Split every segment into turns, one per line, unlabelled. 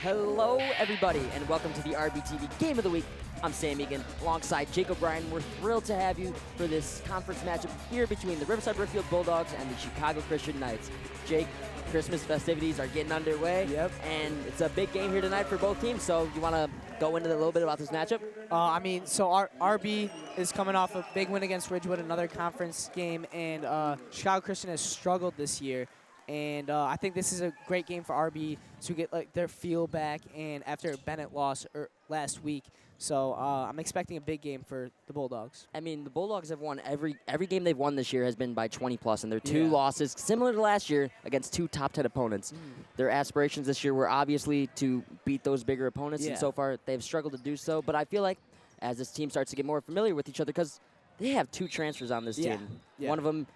Hello, everybody, and welcome to the RBTV Game of the Week. I'm Sam Egan, alongside Jake O'Brien. We're thrilled to have you for this conference matchup here between the Riverside Brookfield Bulldogs and the Chicago Christian Knights. Jake, Christmas festivities are getting underway, and it's a big game here tonight for both teams, so you want to go into a little bit about this matchup?
RB is coming off a big win against Ridgewood, another conference game, and Chicago Christian has struggled this year. And I think this is a great game for RB to get their feel back, and after Bennett lost last week. So I'm expecting a big game for the Bulldogs.
I mean, the Bulldogs have won every game they've won this year has been by 20+, and their two losses, similar to last year, against two top 10 opponents. Their aspirations this year were obviously to beat those bigger opponents, and so far they've struggled to do so. But I feel like as this team starts to get more familiar with each other, because they have two transfers on this team. One of them,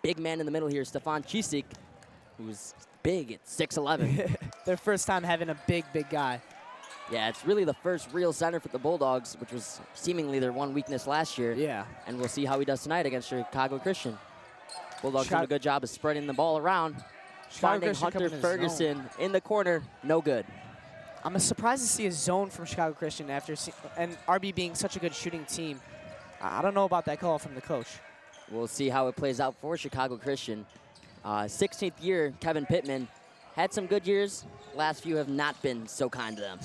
big man in the middle here, Stefan Chisik, who's big at 6'11".
Their first time having a big guy.
Yeah, it's really the first real center for the Bulldogs, which was seemingly their one weakness last year.
Yeah.
And we'll see how he does tonight against Chicago Christian. Bulldogs doing a good job of spreading the ball around. Finding Hunter Ferguson in the corner, no good.
I'm surprised to see a zone from Chicago Christian and RB being such a good shooting team. I don't know about that call from the coach.
We'll see how it plays out for Chicago Christian. 16th year, Kevin Pittman had some good years. Last few have not been so kind to them.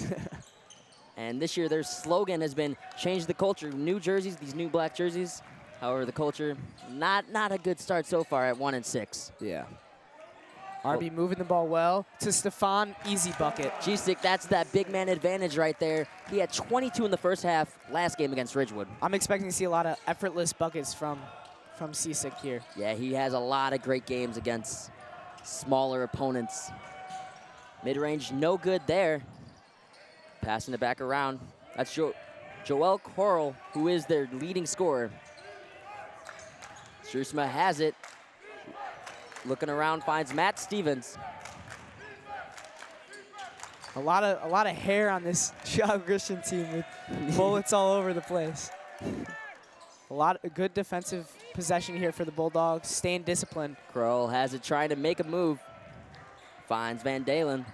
And this year, their slogan has been change the culture. New jerseys, these new black jerseys. However, the culture, not a good start so far at 1-6.
Yeah. RB moving the ball well to Stefan, easy bucket.
Chisik, that's that big man advantage right there. He had 22 in the first half last game against Ridgewood.
I'm expecting to see a lot of effortless buckets from Chisik here.
Yeah, he has a lot of great games against smaller opponents. Mid-range, no good there. Passing it back around. That's Joel Coral, who is their leading scorer. Schursma has it. Looking around, finds Matt Stevens.
A lot of hair on this Chicago Christian team with bullets all over the place. A lot of good defensive possession here for the Bulldogs, staying disciplined.
Kroll has it, trying to make a move. Finds Van Dalen.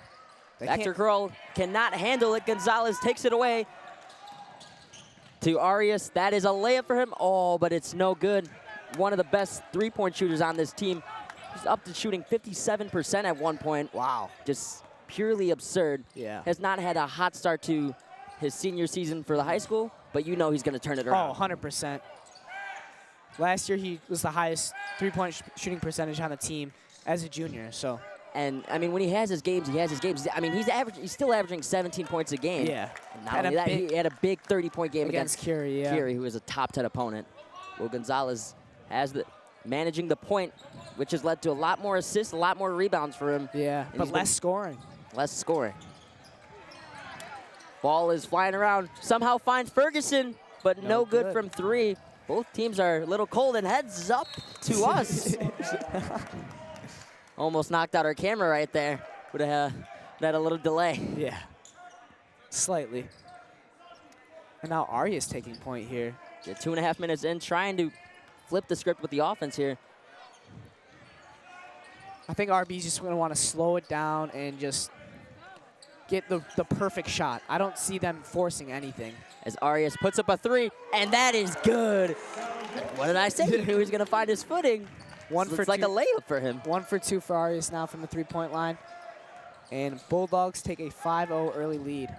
Hector Kroll cannot handle it. Gonzalez takes it away to Arias. That is a layup for him. Oh, but it's no good. One of the best three-point shooters on this team. He's up to shooting 57% at one point. Wow. Just purely absurd.
Yeah.
Has not had a hot start to his senior season for the high school, but you know he's going to turn it around.
Oh, 100%. Last year, he was the highest three-point shooting percentage on the team as a junior. So,
and I mean, when he has his games, he has his games. I mean, he's still averaging 17 points a game.
Yeah.
And not only that, he had a big 30-point game against
Curie,
Curie, who is a top 10 opponent. Will Gonzalez has managing the point, which has led to a lot more assists, a lot more rebounds for him.
Yeah, but less scoring.
Less scoring. Ball is flying around. Somehow finds Ferguson, but no good from three. Both teams are a little cold, and heads up to us. Almost knocked out our camera right there. Would have had a little delay.
Yeah, slightly. And now Arias taking point here.
Yeah, 2.5 minutes in, trying to flip the script with the offense here.
I think RB's just going to want to slow it down and just get the perfect shot. I don't see them forcing anything.
As Arias puts up a three, and that is good. What did I say? He knew he was going to find his footing. It's like a layup for him.
1 for 2 for Arias now from the three-point line. And Bulldogs take a 5-0 early lead.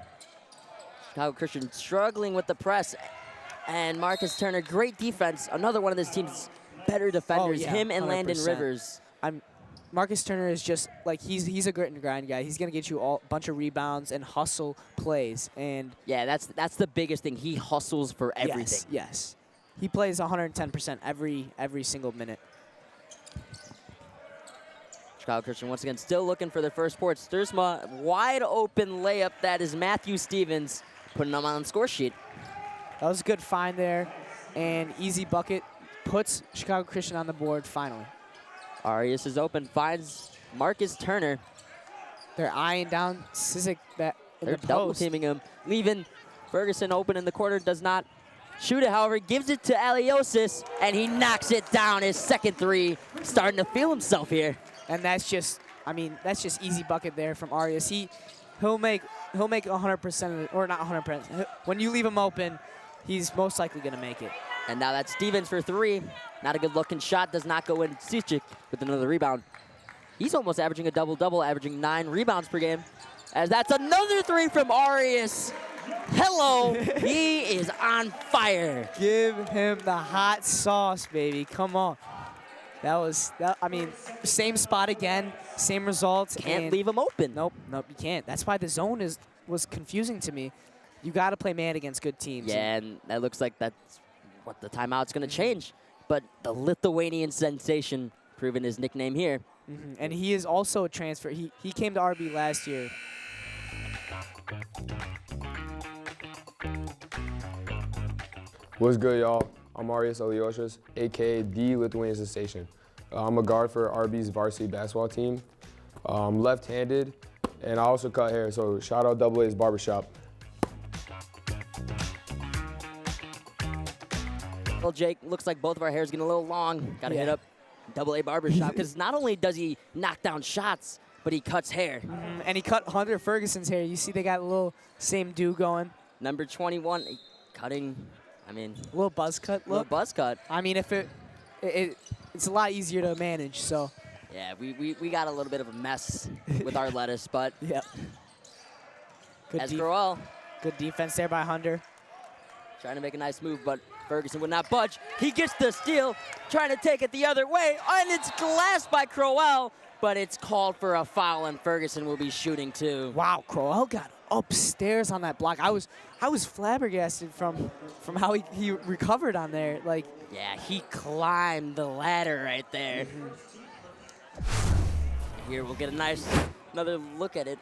Chicago Christian struggling with the press. And Marcus Turner, great defense. Another one of this team's better defenders, him and 100%. Landon Rivers.
Marcus Turner is just like he's a grit and grind guy. He's gonna get you a bunch of rebounds and hustle plays. And
yeah, that's the biggest thing. He hustles for everything.
Yes. He plays 110% every single minute.
Chicago Christian once again still looking for their first port. Stursma, wide open layup. That is Matthew Stevens putting them on the score sheet.
That was a good find there, and easy bucket puts Chicago Christian on the board finally.
Arias is open, finds Marcus Turner.
They're eyeing down Chisik in
They're
the
double
post.
teaming him, leaving Ferguson open in the corner. Does not shoot it, however, gives it to Aliosis, and he knocks it down. His second three, starting to feel himself here.
And that's just, that's just easy bucket there from Arias. He'll make he'll make 100% or not 100%. When you leave him open, he's most likely going to make it.
And now that's Stevens for 3. Not a good-looking shot. Does not go in. Cicic with another rebound. He's almost averaging a double-double, averaging 9 rebounds per game. As that's another 3 from Arias. Hello. He is on fire.
Give him the hot sauce, baby. Come on. I mean, same spot again, same results.
Can't leave him open.
Nope, you can't. That's why the zone was confusing to me. You got to play man against good teams.
Yeah, and that looks like that's what the timeout's going to change. But the Lithuanian sensation, proving his nickname here.
And he is also a transfer. He came to RB last year.
What's good, y'all? I'm Arias Elioshas, a.k.a. the Lithuanian Sensation. I'm a guard for RB's varsity basketball team. I'm left-handed, and I also cut hair, so shout out Double A's Barbershop.
Well, Jake, looks like both of our hair's getting a little long. Got to hit up Double A Barbershop, because not only does he knock down shots, but he cuts hair.
And he cut Hunter Ferguson's hair. You see they got a little same do going.
Number 21, cutting, I mean.
A little buzz cut look.
Little buzz cut.
I mean, if it's a lot easier to manage, so.
Yeah, we got a little bit of a mess with our lettuce, but.
Yep.
As Crowell.
Good defense there by Hunter.
Trying to make a nice move, but Ferguson would not budge. He gets the steal, trying to take it the other way, and it's glassed by Crowell, but it's called for a foul, and Ferguson will be shooting too.
Wow, Crowell got upstairs on that block. I was flabbergasted from how he recovered on there. Like,
yeah, he climbed the ladder right there. Here we'll get another look at it,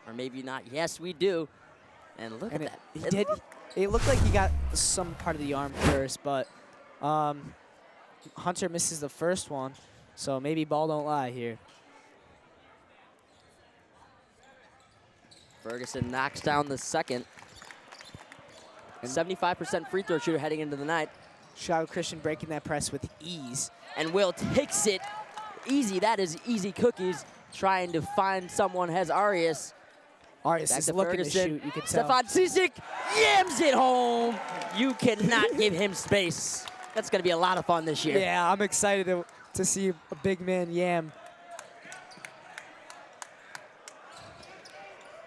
or maybe not. Yes, we do. And look at that.
It looked like he got some part of the arm first, but Hunter misses the first one, so maybe ball don't lie here.
Ferguson knocks down the second. 75% free throw shooter heading into the night.
Chicago Christian breaking that press with ease.
And Will takes it easy. That is easy cookies. Trying to find someone, has Arias.
Arias is looking to shoot, you can tell.
Stefan Cicic yams it home. You cannot give him space. That's going to be a lot of fun this year.
Yeah, I'm excited to see a big man yam.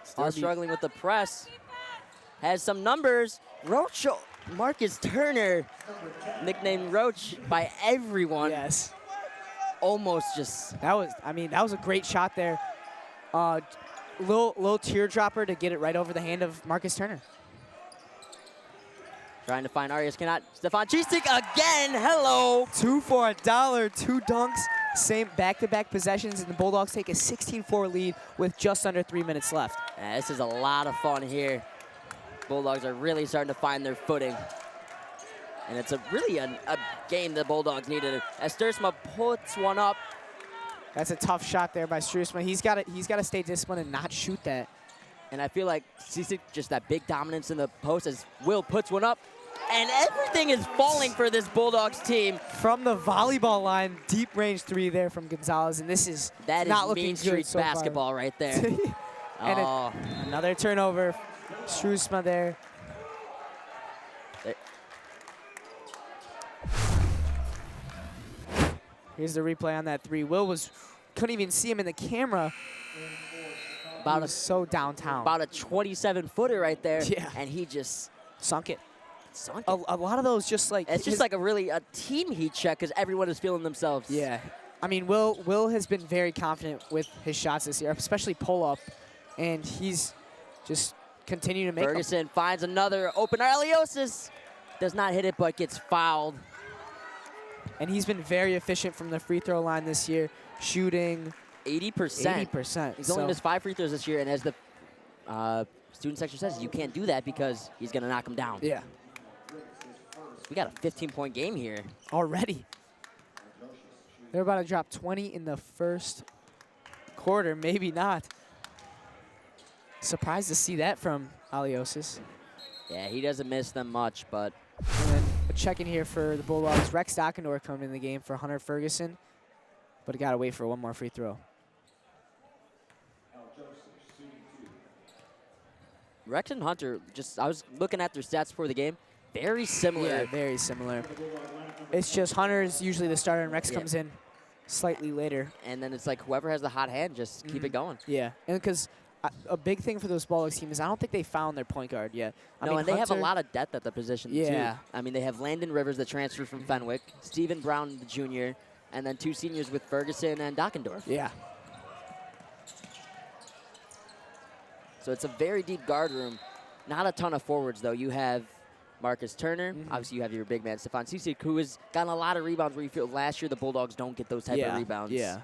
Still struggling with the press. Has some numbers. Roach, Marcus Turner, nicknamed Roach by everyone.
Yes.
Almost just.
That was a great shot there. Little teardropper to get it right over the hand of Marcus Turner.
Trying to find Arias, cannot. Stefan Cicic again, hello.
2 for $1, 2 dunks, same back-to-back possessions, and the Bulldogs take a 16-4 lead with just under 3 minutes left.
Yeah, this is a lot of fun here. Bulldogs are really starting to find their footing. And it's really a game the Bulldogs needed. As Stursma puts one up.
That's a tough shot there by Struisma. He's got to stay disciplined and not shoot that.
And I feel like Cicic, just that big dominance in the post as Will puts one up. And everything is falling for this Bulldogs team.
From the volleyball line, deep range 3 there from Gonzalez. And this is not looking
Main Street
so
basketball
far.
right there.
And another turnover. Struisma there. Here's the replay on that 3. Will couldn't even see him in the camera. So downtown.
About a 27-footer right there.
Yeah.
And he just
sunk it.
Sunk it.
A lot of those just like.
It's just like a team heat check because everyone is feeling themselves.
Yeah. I mean, Will has been very confident with his shots this year, especially pull-up. And he's just continuing to make
Ferguson finds another open. Arliosis does not hit it, but gets fouled.
And he's been very efficient from the free throw line this year, shooting
80%.
80%.
He's only missed 5 free throws this year, and as the student section says, you can't do that because he's going to knock him down.
Yeah.
We got a 15-point game here.
Already. They're about to drop 20 in the first quarter. Maybe not. Surprised to see that from Aliosis.
Yeah, he doesn't miss them much, but.
And then a check-in here for the Bulldogs. Rex Dockendorf coming in the game for Hunter Ferguson, but got to wait for one more free throw.
Rex and Hunter, I was looking at their stats before the game. Very similar.
Yeah, very similar. It's just Hunter is usually the starter, and Rex comes in slightly later.
And then it's like whoever has the hot hand, just keep it going.
Yeah, and because a big thing for those Bulldogs team is I don't think they found their point guard yet. I mean,
and they have a lot of depth at the position,
yeah.
too. I mean, they have Landon Rivers, the transfer from Fenwick, Stephen Brown, the junior, and then 2 seniors with Ferguson and Dockendorf.
Yeah.
So it's a very deep guard room. Not a ton of forwards, though. You have Marcus Turner. Obviously, you have your big man, Stefan Cicic, who has gotten a lot of rebounds where you feel last year the Bulldogs don't get those type of rebounds.
Yeah.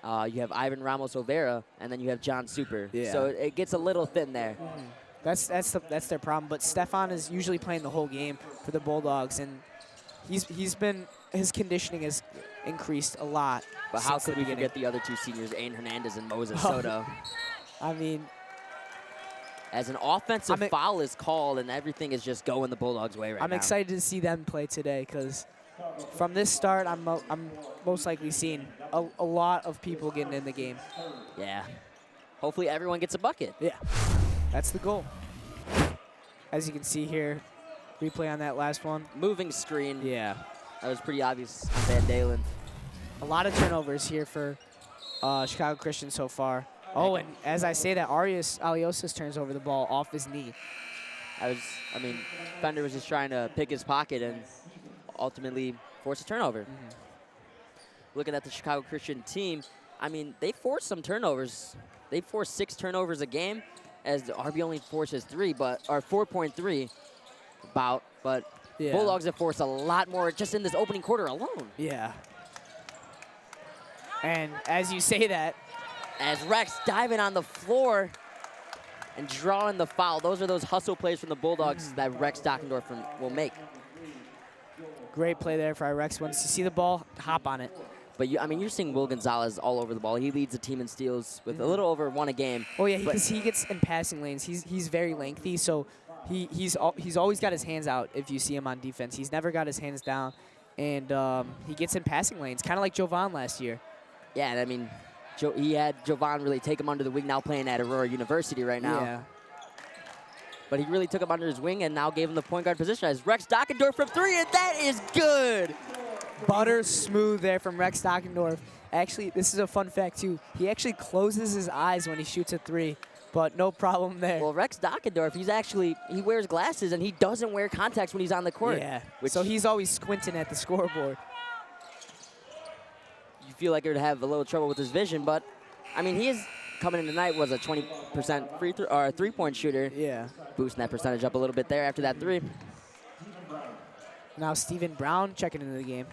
You have Ivan Ramos-Overa, and then you have John Super.
Yeah.
So it gets a little thin there.
That's their problem. But Stefan is usually playing the whole game for the Bulldogs, and his conditioning has increased a lot.
But how could we forget the other 2 seniors, Aiden Hernandez and Moses Soto?
I mean,
as an offensive foul is called and everything is just going the Bulldogs' way right now.
I'm excited to see them play today because from this start, I'm most likely seeing a lot of people getting in the game.
Yeah. Hopefully everyone gets a bucket.
Yeah. That's the goal. As you can see here, replay on that last one.
Moving screen.
Yeah.
That was pretty obvious on Van Dalen.
A lot of turnovers here for Chicago Christian so far. Oh, and as I say that, Arias Aliosis turns over the ball off his knee.
Fender was just trying to pick his pocket and ultimately force a turnover. Looking at the Chicago Christian team, they force some turnovers. They force 6 turnovers a game, as the RB only forces 4.3 but Bulldogs have forced a lot more just in this opening quarter alone.
Yeah. And as you say that,
as Rex diving on the floor and drawing the foul. Those are those hustle plays from the Bulldogs that Rex Dockendorf will make.
Great play there for Rex. Once you see the ball, hop on it.
But you're seeing Will Gonzalez all over the ball. He leads the team in steals with a little over 1 a game.
Oh yeah, because he gets in passing lanes. He's very lengthy, so he's always got his hands out. If you see him on defense, he's never got his hands down, and he gets in passing lanes, kind of like Jovan last year.
Yeah, and he had Jovan really take him under the wing. Now playing at Aurora University right now.
Yeah.
But he really took him under his wing and now gave him the point guard position as Rex Dockendorf from 3, and that is good.
Butter smooth there from Rex Dockendorf. Actually, this is a fun fact too. He actually closes his eyes when he shoots a 3, but no problem there.
Well, Rex Dockendorf, he wears glasses and he doesn't wear contacts when he's on the court.
Yeah, so he's always squinting at the scoreboard.
You feel like he would have a little trouble with his vision, but he is coming in tonight was a 20% three-point shooter.
Yeah.
Boosting that percentage up a little bit there after that 3.
Now Stephen Brown checking into the game.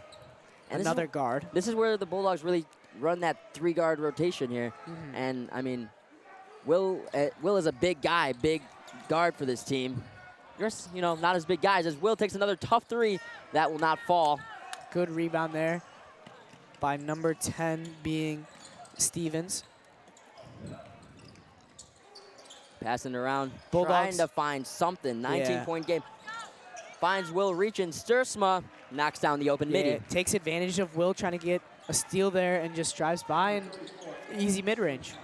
And
another guard.
This is where the Bulldogs really run that 3-guard rotation here. And, Will is a big guy, big guard for this team. Just, not as big guys as Will takes another tough 3 that will not fall.
Good rebound there by number 10 being Stevens.
Passing around,
Bulldogs.
trying to find something. 19-point game. Finds Will reaching. Stursma knocks down the open midi.
Takes advantage of Will trying to get a steal there and just drives by and easy mid-range.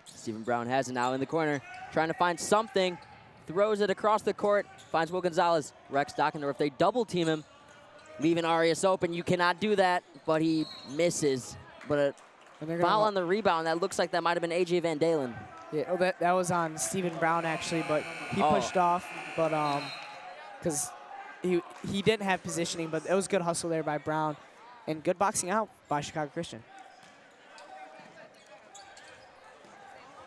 Stephen Brown has it now in the corner. Trying to find something. Throws it across the court. Finds Will Gonzalez. Rex Dockendorf, they double team him. Leaving Arias open. You cannot do that, but he misses. But a foul on the rebound. That looks like that might have been A.J. Van Dalen.
Yeah, that was on Stephen Brown, actually, but he pushed off. But because he didn't have positioning, but it was good hustle there by Brown. And good boxing out by Chicago Christian.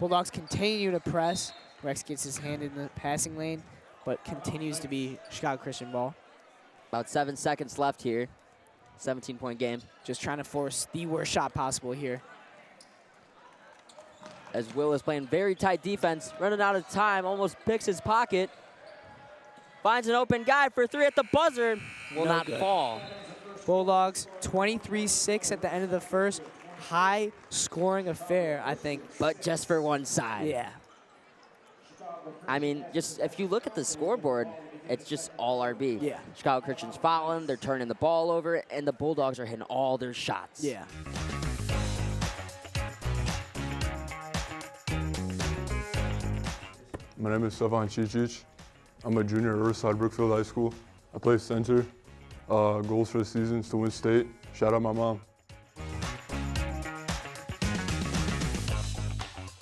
Bulldogs continue to press. Rex gets his hand in the passing lane, but continues to be Chicago Christian ball.
About 7 seconds left here. 17-point game.
Just trying to force the worst shot possible here.
As Will is playing very tight defense, running out of time, almost picks his pocket. Finds an open guy for 3 at the buzzer. Will not fall.
Bulldogs 23-6 at the end of the first. High scoring affair, I think.
But just for one side.
Yeah.
Just if you look at the scoreboard, it's just all RB.
Yeah.
Chicago Christian's fouling, they're turning the ball over, and the Bulldogs are hitting all their shots.
Yeah.
My name is Stefan Cicic. I'm a junior at Riverside Brookfield High School. I play center. Goals for the season is to win state. Shout out my mom.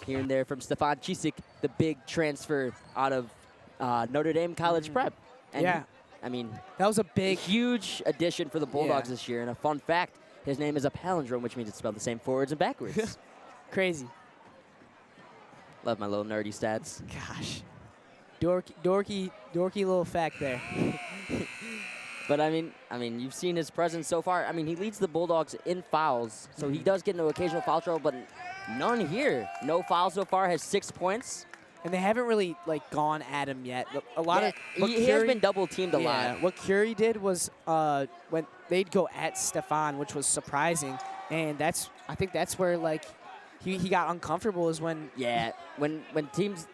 Here and there from Stefan Cicic, the big transfer out of Notre Dame College Prep. And
Yeah.
I mean,
That was a big.
huge addition for the Bulldogs
Yeah.
this year. And a fun fact, his name is a palindrome, which means it's spelled the same forwards and backwards.
Crazy.
Love my little nerdy stats.
Gosh. Dorky little fact there.
But I mean, you've seen his presence so far. I mean, he leads the Bulldogs in fouls, so he does get into occasional foul trouble, but none here. No fouls so far. Has 6 points.
And they haven't really like gone at him yet. A lot
Yeah,
of what
he has been double teamed a
yeah,
lot.
what Curie did was when they'd go at Stefan, which was surprising, and I think that's where like he got uncomfortable is when
Yeah, when teams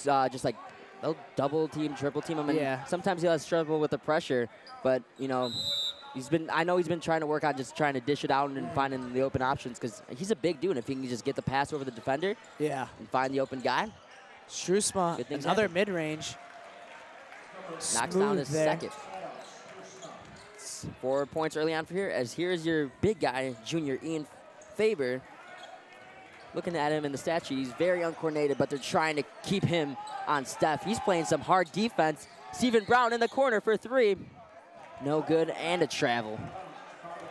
just like they'll double team, triple team him, and
Yeah.
sometimes he has trouble with the pressure. But you know, I know he's been trying to work on just trying to dish it out and finding the open options because he's a big dude. If he can just get the pass over the defender
yeah.
and find the open guy,
Strusma,
Good things
another
happen.
mid-range.
knocks down his
there.
second. 4 points early on for here. As here's your big guy, junior Ian Faber. Looking at him in the stat sheet, he's very uncoordinated, but they're trying to keep him on Steph. He's playing some hard defense. Stephen Brown in the corner for 3. No good, and a travel.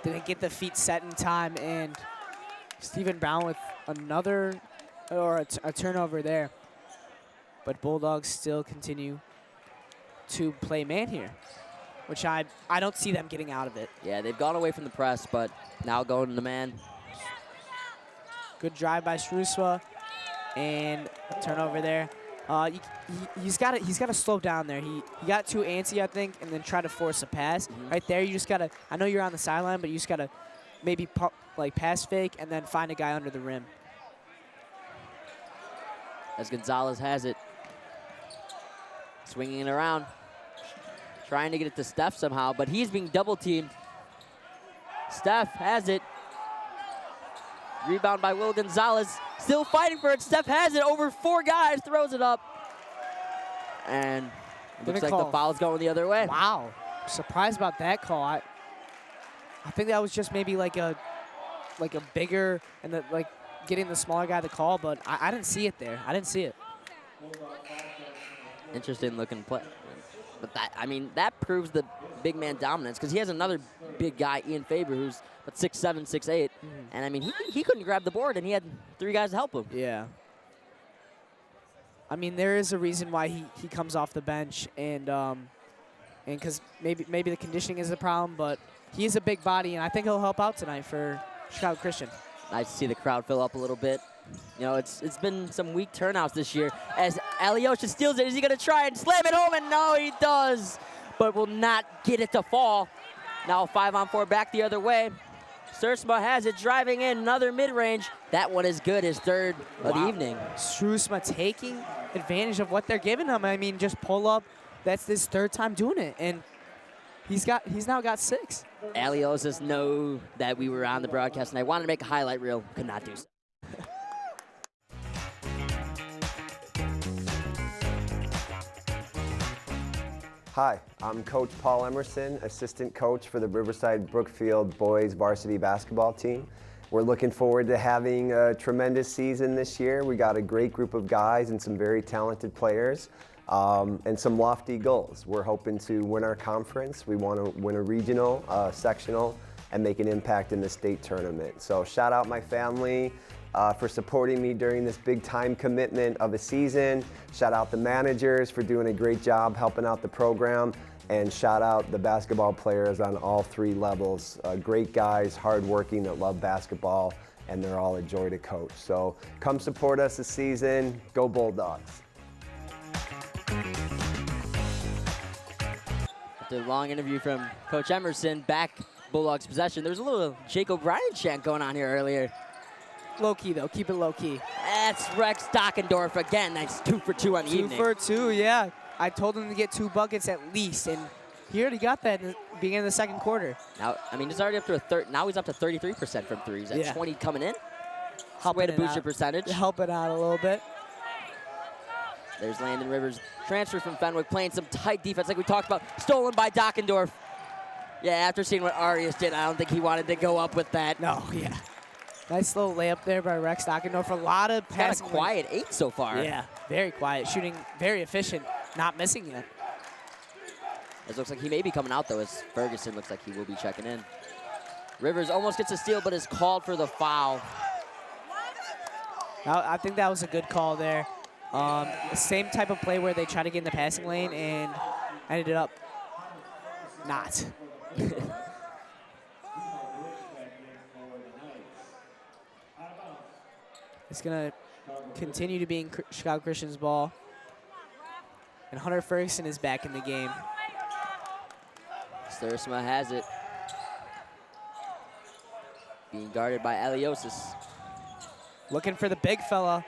Didn't get the feet set in time, and Stephen Brown with another or a turnover there. But Bulldogs still continue to play man here, which I don't see them getting out of it.
Yeah, they've gone away from the press, but now going to man.
Good drive by Struswa, and a turnover there. He's got to slow down there. He got too antsy, I think, and then try to force a pass. Right there, you just got to. I know you're on the sideline, but you just got to maybe pass fake and then find a guy under the rim.
As Gonzalez has it. Swinging it around. Trying to get it to Steph somehow, but he's being double teamed. Steph has it. Rebound by Will Gonzalez. Still fighting for it. Steph has it over 4 guys. Throws it up. And it looks like the foul's going the other way.
Wow. Surprised about that call. I think that was just maybe like a bigger and getting the smaller guy the call, but I didn't see it there. I didn't see it.
Interesting looking play. But that proves the big man dominance because he has another big guy, Ian Faber, who's about 6'7", 6'8". And I mean, he couldn't grab the board, and he had 3 guys to help him.
Yeah. I mean, there is a reason why he comes off the bench, and because maybe the conditioning is a problem, but he is a big body, and I think he'll help out tonight for Chicago Christian.
Nice to see the crowd fill up a little bit. You know, it's been some weak turnouts this year. As Alyosha steals it, is he going to try and slam it home? And no, he does, but will not get it to fall. Now 5-on-4 back the other way. Strusma has it, driving in another mid-range. That one is good, his 3rd of the evening.
Strusma taking advantage of what they're giving him. I mean, just pull up. That's his 3rd time doing it, and he's now got 6.
Aliosis know that we were on the broadcast, and I wanted to make a highlight reel. Could not do so.
Hi, I'm Coach Paul Emerson, assistant coach for the Riverside Brookfield boys varsity basketball team. We're looking forward to having a tremendous season this year. We got a great group of guys and some very talented players and some lofty goals. We're hoping to win our conference. We want to win a regional, sectional, and make an impact in the state tournament. So shout out my family for supporting me during this big time commitment of a season. Shout out the managers for doing a great job helping out the program. And shout out the basketball players on all 3 levels. Great guys, hardworking, that love basketball, and they're all a joy to coach. So come support us this season. Go Bulldogs.
After a long interview from Coach Emerson, back Bulldogs possession. There's a little Jake O'Brien chant going on here earlier.
Low-key, though. Keep it low-key.
That's Rex Dockendorf again. That's 2 for 2 on the evening.
2 for 2, yeah. I told him to get 2 buckets at least, and he already got that in the beginning of the 2nd quarter.
Now, I mean, he's already up to a third. Now he's up to 33% from threes. At 20 coming in. Way to boost your percentage.
Help it out a little bit.
There's Landon Rivers, transfer from Fenwick, playing some tight defense like we talked about. Stolen by Dockendorf. Yeah, after seeing what Arias did, I don't think he wanted to go up with that.
No, yeah. Nice little layup there by Rex Dockendorf. A lot of passing.
Got a quiet 8 so far.
Yeah, very quiet. Shooting very efficient, not missing yet.
It looks like he may be coming out, though, as Ferguson looks like he will be checking in. Rivers almost gets a steal, but is called for the foul.
I think that was a good call there. The same type of play where they try to get in the passing lane and ended up not. It's going to continue to be in Chicago Christian's ball. And Hunter Ferguson is back in the game.
Stursma has it. Being guarded by Aliosis.
Looking for the big fella.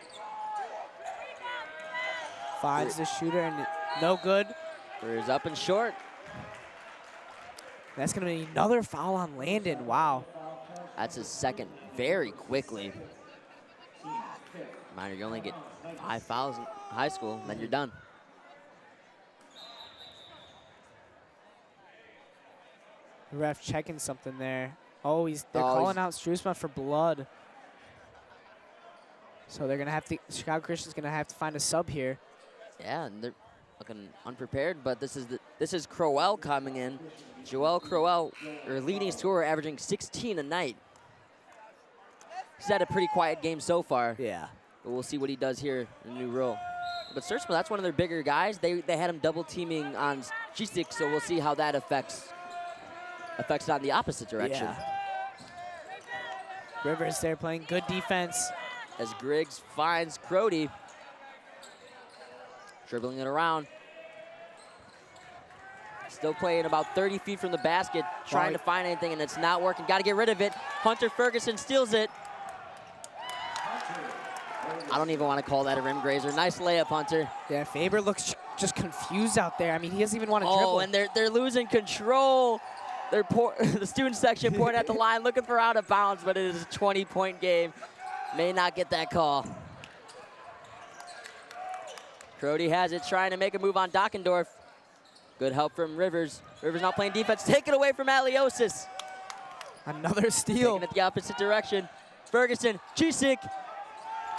Finds the shooter and no good.
Is up and short.
That's going to be another foul on Landon. Wow.
That's his second very quickly. Reminder, you only get 5 fouls in high school, then you're done.
The ref checking something there. Oh, they're calling out Struisma for blood. So they're gonna have to. Chicago Christian's gonna have to find a sub here.
Yeah, and they're looking unprepared, but this is Crowell coming in. Joel Crowell, their leading scorer, averaging 16 a night. He's had a pretty quiet game so far.
Yeah.
But we'll see what he does here in the new role. But Stursma, that's one of their bigger guys. They had him double teaming on Cisik, so we'll see how that affects it on the opposite direction.
Yeah. Rivers there playing good defense.
As Griggs finds Crody. Dribbling it around. Still playing about 30 feet from the basket, trying to find anything, and it's not working. Got to get rid of it. Hunter Ferguson steals it. I don't even want to call that a rim grazer. Nice layup, Hunter.
Yeah, Faber looks just confused out there. I mean, he doesn't even want to dribble.
Oh, and they're losing control. The student section pointing at the line, looking for out of bounds, but it is a 20-point game. May not get that call. Crody has it, trying to make a move on Dockendorf. Good help from Rivers. Rivers not playing defense. Taken away from Aliosis.
Another steal.
Taking it the opposite direction. Ferguson, Cisik.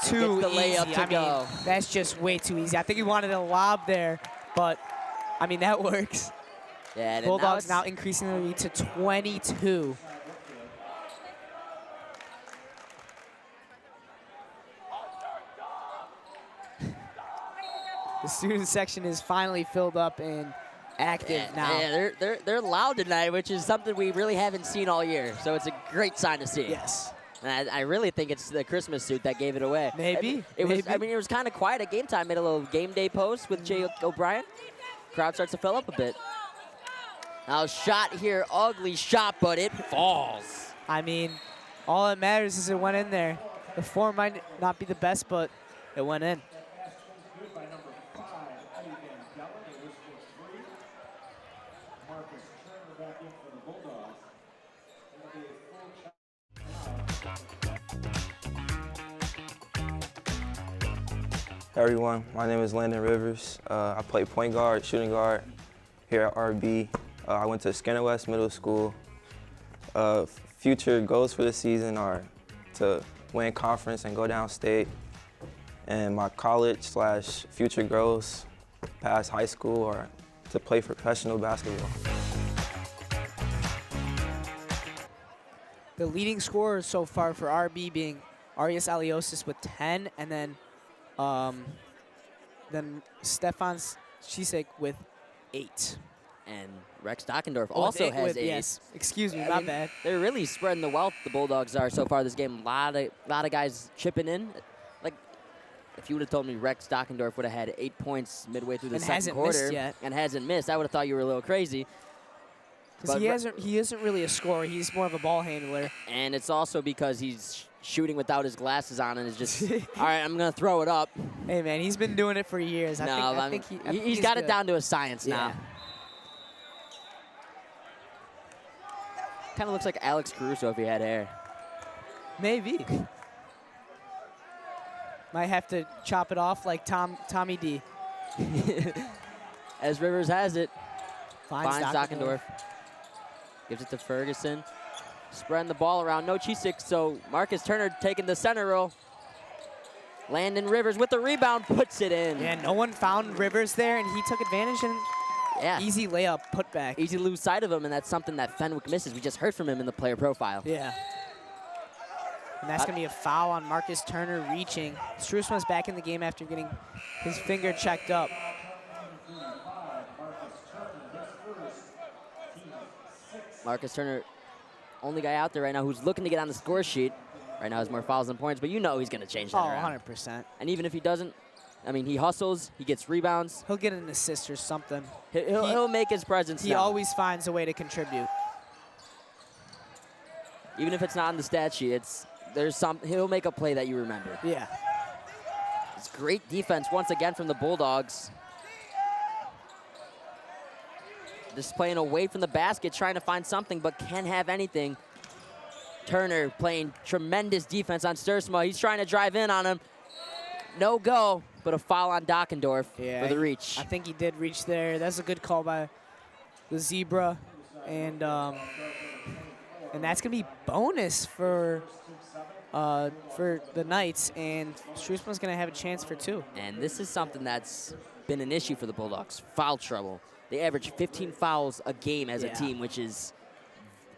Too
the layup
easy.
to go.
Mean, that's just way too easy. I think he wanted a lob there, but, I mean, that works.
Yeah, and
Bulldogs now increasing the lead to 22. The student section is finally filled up and active now.
Yeah, they're loud tonight, which is something we really haven't seen all year. So it's a great sign to see.
Yes.
And I really think it's the Christmas suit that gave it away.
Maybe.
It was kind of quiet at game time. Made a little game day post with Jay O'Brien. Crowd starts to fill up a bit. Now shot here, ugly shot, but it falls.
I mean, all that matters is it went in there. The form might not be the best, but it went in.
Hey everyone, my name is Landon Rivers. I play point guard, shooting guard here at RB. I went to Skinner West Middle School. Future goals for the season are to win conference and go downstate. And my college/future goals past high school are to play professional basketball.
The leading scorers so far for RB being Arias Aliosis with 10, and then Stefan Cisik with 8.
And Rex Dockendorf also has 8.
Yes, excuse me, my bad.
They're really spreading the wealth, the Bulldogs are so far this game. A lot of guys chipping in. Like, if you would have told me Rex Dockendorf would have had 8 points midway through the second quarter and hasn't missed, I would have thought you were a little crazy.
Because he isn't really a scorer. He's more of a ball handler.
And it's also because he's shooting without his glasses on and is just, all right, I'm going to throw it up.
Hey, man, he's been doing it for years. I think
he's got it down to a science now. Kind of looks like Alex Caruso if he had hair.
Maybe. Might have to chop it off like Tommy D.
As Rivers has it,
Finds
finds Dockendorf. Gives it to Ferguson. Spreading the ball around, no Chisik, so Marcus Turner taking the center row. Landon Rivers with the rebound, puts it in.
Yeah, no one found Rivers there, and he took advantage and
Yeah.
easy layup, put back.
Easy to lose sight of him, and that's something that Fenwick misses. We just heard from him in the player profile.
Yeah. And that's going to be a foul on Marcus Turner reaching. Struessma's back in the game after getting his finger checked up.
Marcus Turner, only guy out there right now who's looking to get on the score sheet. Right now has more fouls than points, but you know he's going to change that
Oh,
around.
100%.
And even if he doesn't, I mean, he hustles, he gets rebounds.
He'll get an assist or something.
He'll make his presence
He
known.
always finds a way to contribute.
Even if it's not on the stat sheet, he'll make a play that you remember.
Yeah.
It's great defense once again from the Bulldogs. Just playing away from the basket, trying to find something, but can't have anything. Turner playing tremendous defense on Stursma. He's trying to drive in on him. No go, but a foul on Dockendorf for the reach.
I think he did reach there. That's a good call by the Zebra. And that's going to be bonus for the Knights. And Struessma's going to have a chance for 2.
And this is something that's been an issue for the Bulldogs, foul trouble. They average 15 fouls a game as a team, which is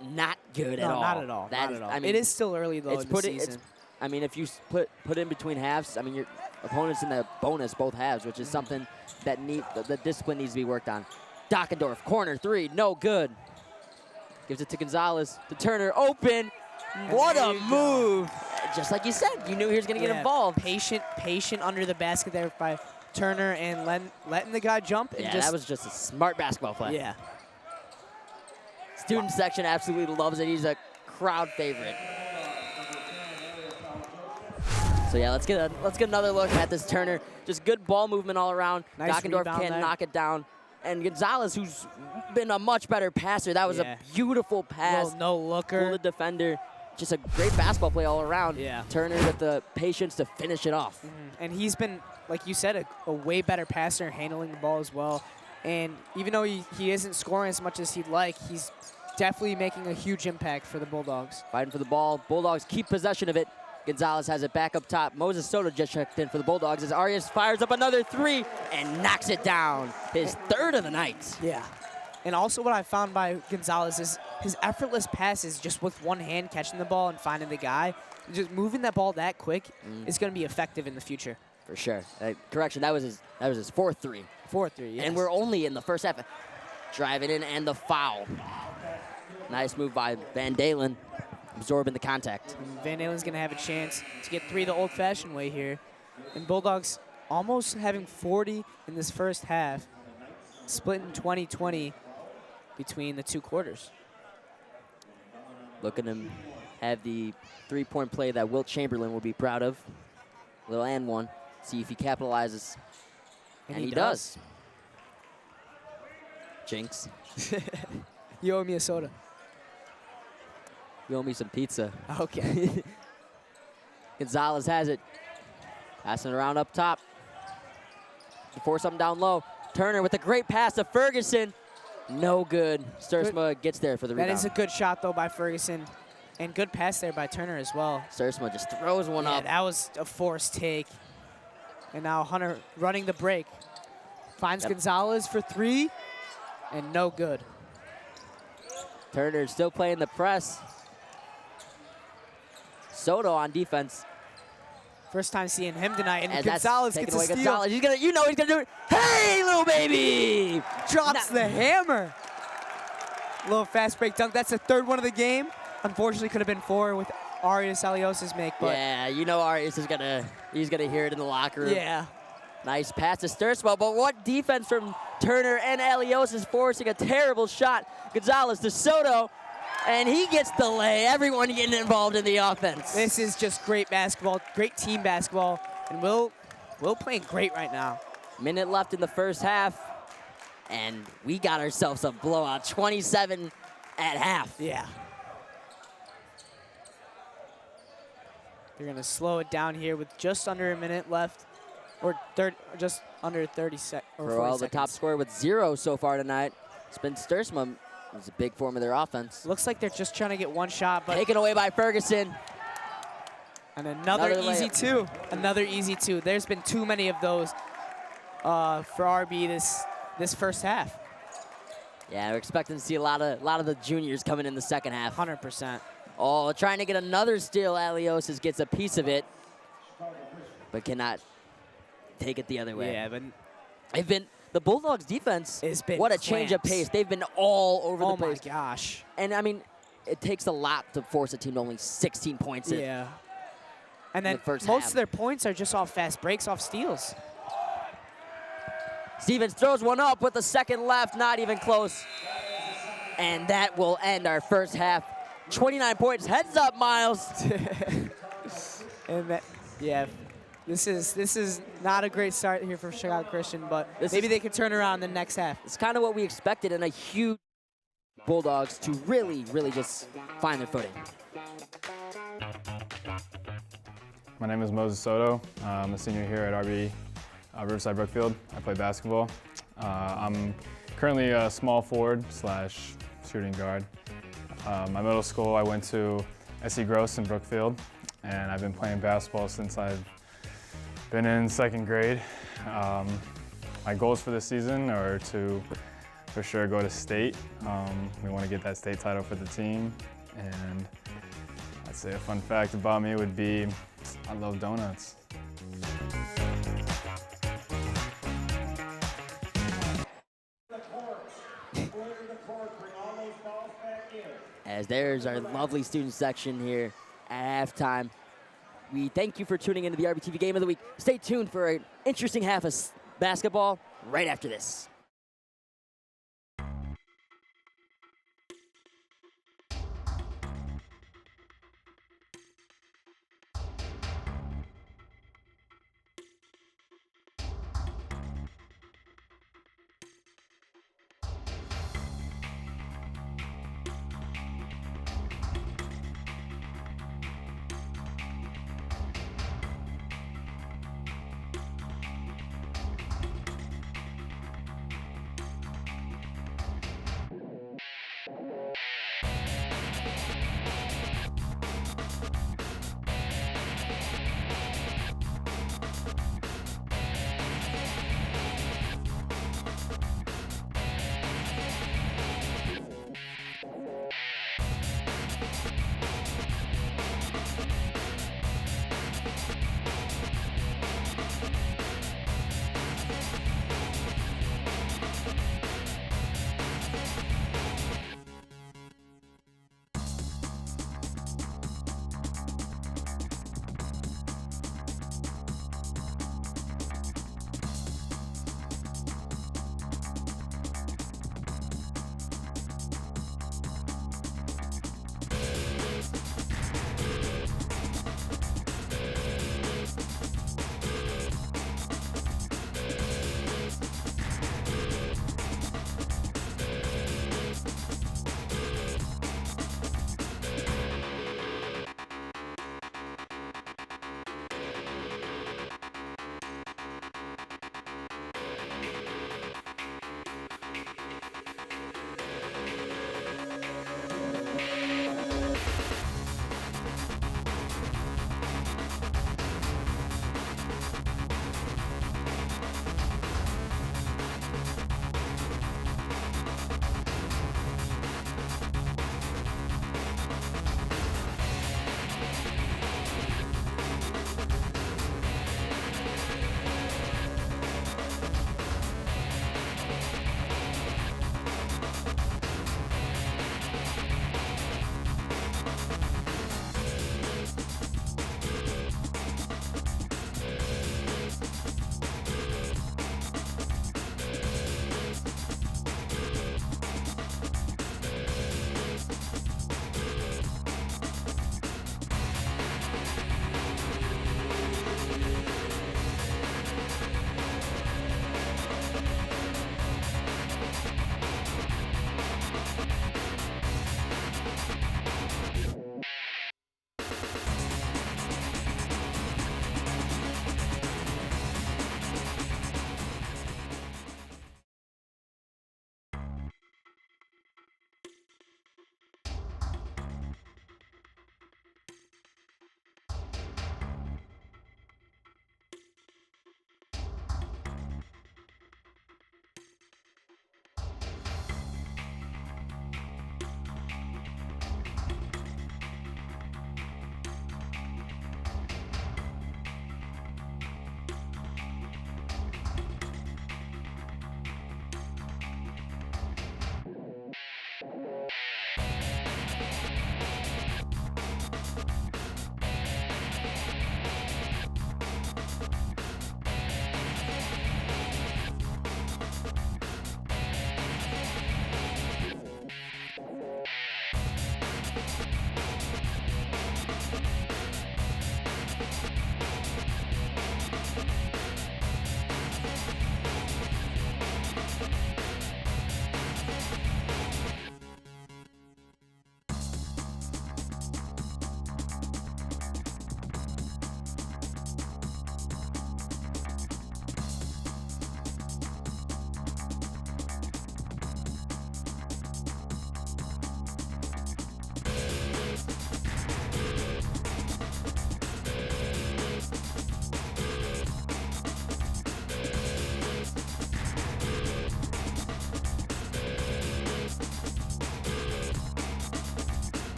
not good at all.
Not at all. Not at all.
I mean,
it is still early, though, in the season.
I mean, if you put in between halves, I mean, your opponent's in the bonus both halves, which is something that the discipline needs to be worked on. Dockendorf, corner 3, no good. Gives it to Gonzalez, to Turner, open. What a move. Just like you said, you knew he was going to get involved.
Patient under the basket there by Turner and letting the guy jump. And
that was just a smart basketball play.
Yeah.
Student section absolutely loves it. He's a crowd favorite. So yeah, let's get another look at this Turner. Just good ball movement all around.
Nice
Dockendorf can't knock it down. And Gonzalez, who's been a much better passer. That was a beautiful pass.
No looker.
Cool the defender. Just a great basketball play all around.
Yeah.
Turner with the patience to finish it off.
And he's been, like you said, a way better passer, handling the ball as well. And even though he isn't scoring as much as he'd like, he's definitely making a huge impact for the Bulldogs.
Fighting for the ball. Bulldogs keep possession of it. Gonzalez has it back up top. Moses Soto just checked in for the Bulldogs as Arias fires up another 3 and knocks it down. His 3rd of the night.
Yeah. And also what I found by Gonzalez is his effortless passes just with one hand catching the ball and finding the guy. Just moving that ball that quick is going to be effective in the future.
For sure. Correction, that was his 4th 3.
4-3, yes.
And we're only in the first half. Driving in and the foul. Nice move by Van Dalen, absorbing the contact.
Van Dalen's going to have a chance to get 3 the old-fashioned way here. And Bulldogs almost having 40 in this first half, split in 20-20 between the 2 quarters.
Looking to have the 3-point play that Wilt Chamberlain will be proud of. Little and one. See if he capitalizes. And he does. Jinx.
You owe me a soda.
You owe me some pizza.
Okay.
Gonzalez has it. Passing around up top. To force something down low. Turner with a great pass to Ferguson. No good. Stursma gets there for the rebound.
That is a good shot, though, by Ferguson. And good pass there by Turner as well.
Stursma just throws one up.
That was a forced take. And now Hunter running the break. Finds Gonzalez for 3. And no good.
Turner still playing the press. Soto on defense.
First time seeing him tonight, and
that's
Gonzalez
taking
gets a
away
steal.
Gonzalez. He's gonna, he's gonna do it. Hey, little baby!
Drops the hammer. Little fast break dunk. That's the 3rd one of the game. Unfortunately, could have been 4 with Arias Alios's make. But
yeah, you know Arias is he's gonna hear it in the locker room.
Yeah.
Nice pass to Stursma, but what defense from Turner and Alios is forcing a terrible shot. Gonzalez to Soto, and he gets the lay. Everyone getting involved in the offense.
This is just great basketball, great team basketball, and Will playing great right now.
Minute left in the first half, and we got ourselves a blowout, 27 at half.
Yeah. They're gonna slow it down here with just under a minute left. or just under 30 seconds.
For all the top scorer with 0 so far tonight, it's been Stursma. It's a big form of their offense.
Looks like they're just trying to get one shot, but
taken away by Ferguson.
And another easy
layup.
2. Another easy 2. There's been too many of those for RB this first half.
Yeah, we're expecting to see a lot of the juniors coming in the second half.
100%.
Oh, trying to get another steal. Aliosis gets a piece of it, but cannot take it the other way.
Yeah, but
the Bulldogs defense.
It's been
what a change of pace. They've been all over the place.
Oh my gosh.
And I mean, it takes a lot to force a team to only 16 points in.
Yeah. And then
first
most
half.
of their points are just off fast breaks, off steals.
Stevens throws one up with a second left, not even close. And that will end our first half. 29 points. Heads up, Miles.
And that, yeah, this is not a great start here for Chicago Christian, but maybe they could turn around the next half.
It's kind of what we expected, and a huge Bulldogs to really, really just find their footing.
My name is Moses Soto. I'm a senior here at Riverside Brookfield. I play basketball. I'm currently a small forward / shooting guard. My middle school, I went to SC Gross in Brookfield, and I've been playing basketball since I've been in 2nd grade. My goals for this season are to, for sure, go to state. We want to get that state title for the team, and I'd say a fun fact about me would be I love donuts.
As there's our lovely student section here at halftime. We thank you for tuning into the RBTV Game of the Week. Stay tuned for an interesting half of basketball right after this.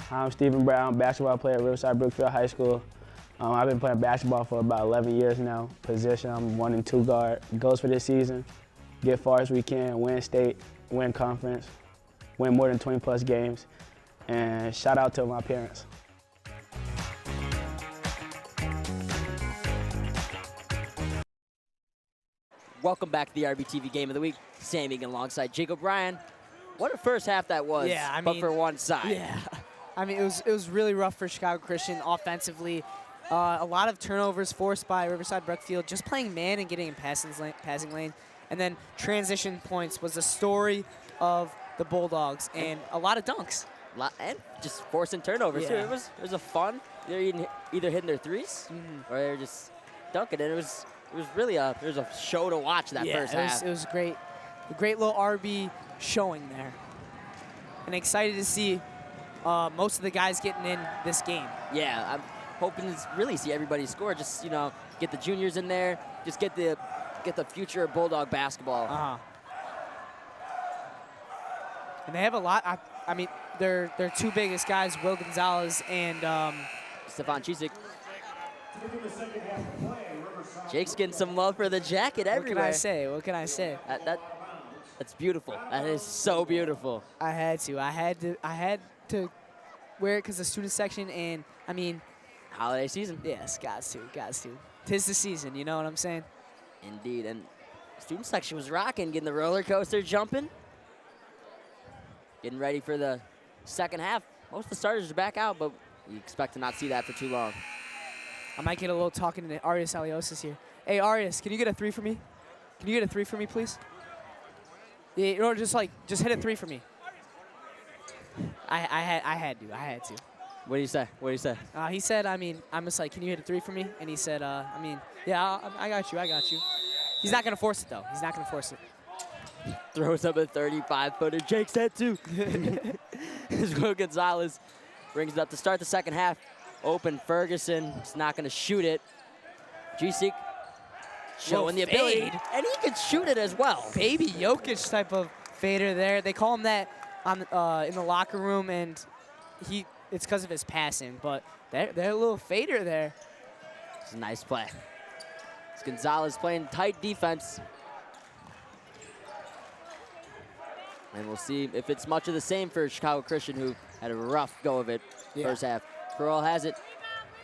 I'm Stephen Brown, basketball player at Riverside Brookfield High School. I've been playing basketball for about 11 years now. Position, I'm 1 and 2 guard. Goals for this season, get far as we can, win state, win conference, win more than 20+ games, and shout out to my parents.
Welcome back to the RBTV Game of the Week. Sam Egan alongside Jake O'Brien. What a first half that was,
Yeah, I
but
mean,
for one side.
Yeah, I mean, it was really rough for Chicago Christian offensively. A lot of turnovers forced by Riverside Brookfield, just playing man and getting in passing lane. And then transition points was the story of the Bulldogs, and a lot of dunks.
And just forcing turnovers, too.
Yeah.
It was a fun. They're either hitting their threes or they're just dunking. And it was really a show to watch that first half.
It was great. A great little RB showing there. And excited to see most of the guys getting in this game.
Yeah, I'm hoping to really see everybody score. Just, get the juniors in there. Just get the future of Bulldog basketball.
And they have a lot. I mean, their two biggest guys, Will Gonzalez and
Stefan Chisik. Jake's getting some love for the jacket everywhere.
What can I say?
That's beautiful. That is so beautiful.
I had to wear it because the student section, and I mean,
Holiday season.
yes, got to. 'Tis the season, you know what I'm saying?
Indeed, and student section was rocking, getting the roller coaster jumping. Getting ready for the second half. Most of the starters are back out, but you expect to not see that for too long.
I might get a little talking to Arias Aliosis here. Hey, Arias, can you get a 3 for me? Can you get a 3 for me, please? Yeah, or just hit a 3 for me. I had to.
What do you say?
He said, I'm just like, can you hit a 3 for me? And he said, yeah, I got you. He's not going to force it, though. He's not going to force it.
Throws up a 35-footer. Jake's head, too. Will Gonzalez brings it up to start the second half. Open Ferguson. He's not going to shoot it. G-Seek showing the ability.
Fade.
And he can shoot it as well.
Baby Jokic type of fader there. They call him that on in the locker room, and it's because of his passing. But they're a little fader there.
It's a nice play. It's Gonzalez playing tight defense. And we'll see if it's much of the same for Chicago Christian, who had a rough go of it first half. Crowell has it.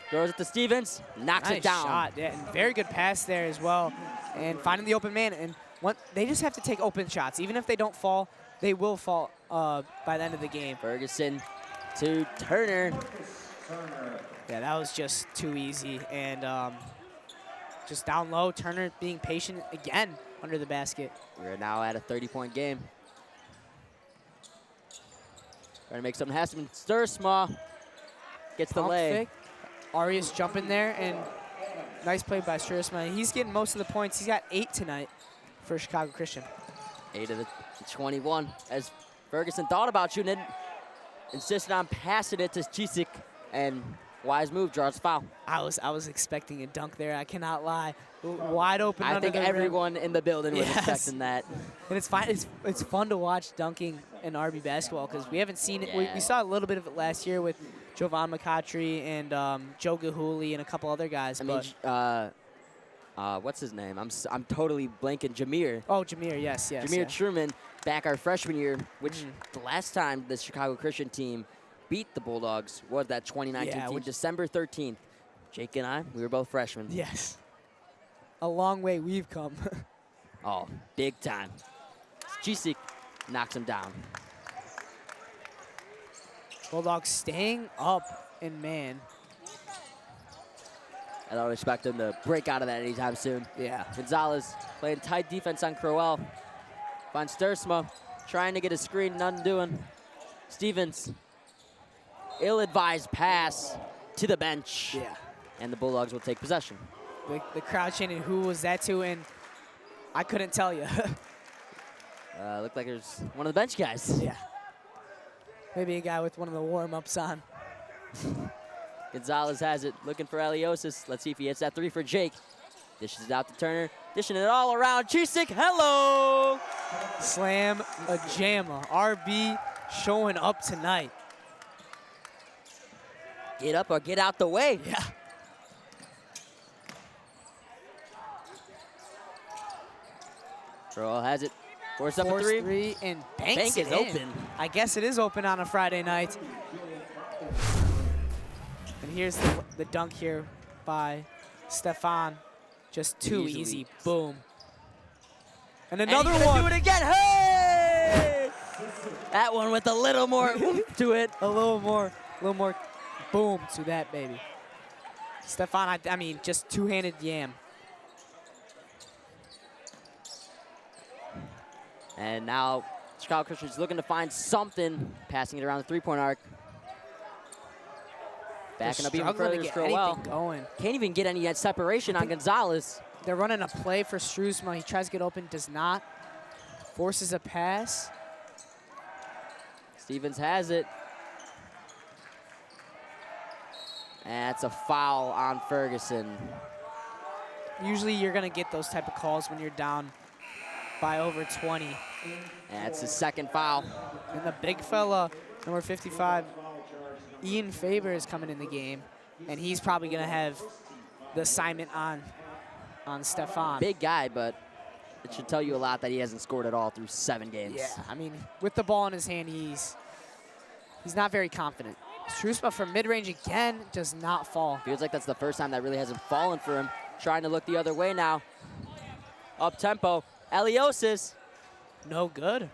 Throws it to Stevens. Knocks it down.
Nice shot. Yeah, and very good pass there as well. And finding the open man. And they just have to take open shots. Even if they don't fall, they will fall by the end of the game.
Ferguson to Turner.
Yeah, that was just too easy. And just down low, Turner being patient again under the basket.
We're now at a 30-point game. Trying to make something happen. Stursma gets the
Pump
lay.
fake. Arias jumping there, and nice play by Stursma. He's getting most of the points. He's got 8 tonight for Chicago Christian.
8 of the 21. As Ferguson thought about shooting it, insisted on passing it to Chisik, and wise move, draws foul.
I was expecting a dunk there. I cannot lie. Wide open.
I
under
think
the rim.
everyone in the building was expecting that.
And it's fine. It's fun to watch dunking in RB basketball because we haven't seen it. We saw a little bit of it last year with Jovan McCautry and Joe Gahuli and a couple other guys.
What's his name? I'm totally blanking. Jameer.
Oh, Jameer, yes.
Jameer Truman, back our freshman year, which the last time the Chicago Christian team beat the Bulldogs was that 2019 team, December 13th. Jake and I, we were both freshmen.
Yes. A long way we've come.
Oh, big time. Chisik knocks him down.
Bulldogs staying up in man.
I don't expect them to break out of that anytime soon.
Yeah.
Gonzalez playing tight defense on Crowell. Finds Stursma trying to get a screen, nothing doing. Stevens, ill-advised pass to the bench.
Yeah.
And the Bulldogs will take possession.
The crowd chanting, who was that to? And I couldn't tell you.
Looked like it was one of the bench guys.
Yeah. Maybe a guy with one of the warm-ups on.
Gonzalez has it, looking for Aliosis. Let's see if he hits that 3 for Jake. Dishes it out to Turner, dishing it all around. Chisik, hello!
Slam a jamma. RB showing up tonight.
Get up or get out the way.
Yeah.
Crowell has it. Force up a
Force
three.
three, and banks
Bank
it
is
in.
open.
I guess it is open on a Friday night. And here's the dunk here by Stefan. Just too
Easily.
easy. Boom. And
And
another
he's gonna
one.
do it again. Hey! That one with a little more oomph to it.
A little more boom to that baby. Stefan, I mean, just two-handed yam.
And now Chicago Christian's looking to find something, passing it around the three-point arc. Backing up even
Struggling
further
to
is
get
Crowell.
anything going.
Can't even get any separation on Gonzalez.
They're running a play for Struzma. He tries to get open, does not. Forces a pass.
Stevens has it. And it's a foul on Ferguson.
Usually you're going to get those type of calls when you're down by over 20.
And it's his second foul.
And the big fella, number 55, Ian Faber is coming in the game. And he's probably going to have the assignment on Stefan.
Big guy, but it should tell you a lot that he hasn't scored at all through 7 games.
Yeah, I mean, with the ball in his hand, he's not very confident. Struzma from mid-range again does not fall.
Feels like that's the first time that really hasn't fallen for him. Trying to look the other way now. Up tempo. Eliosis.
No good.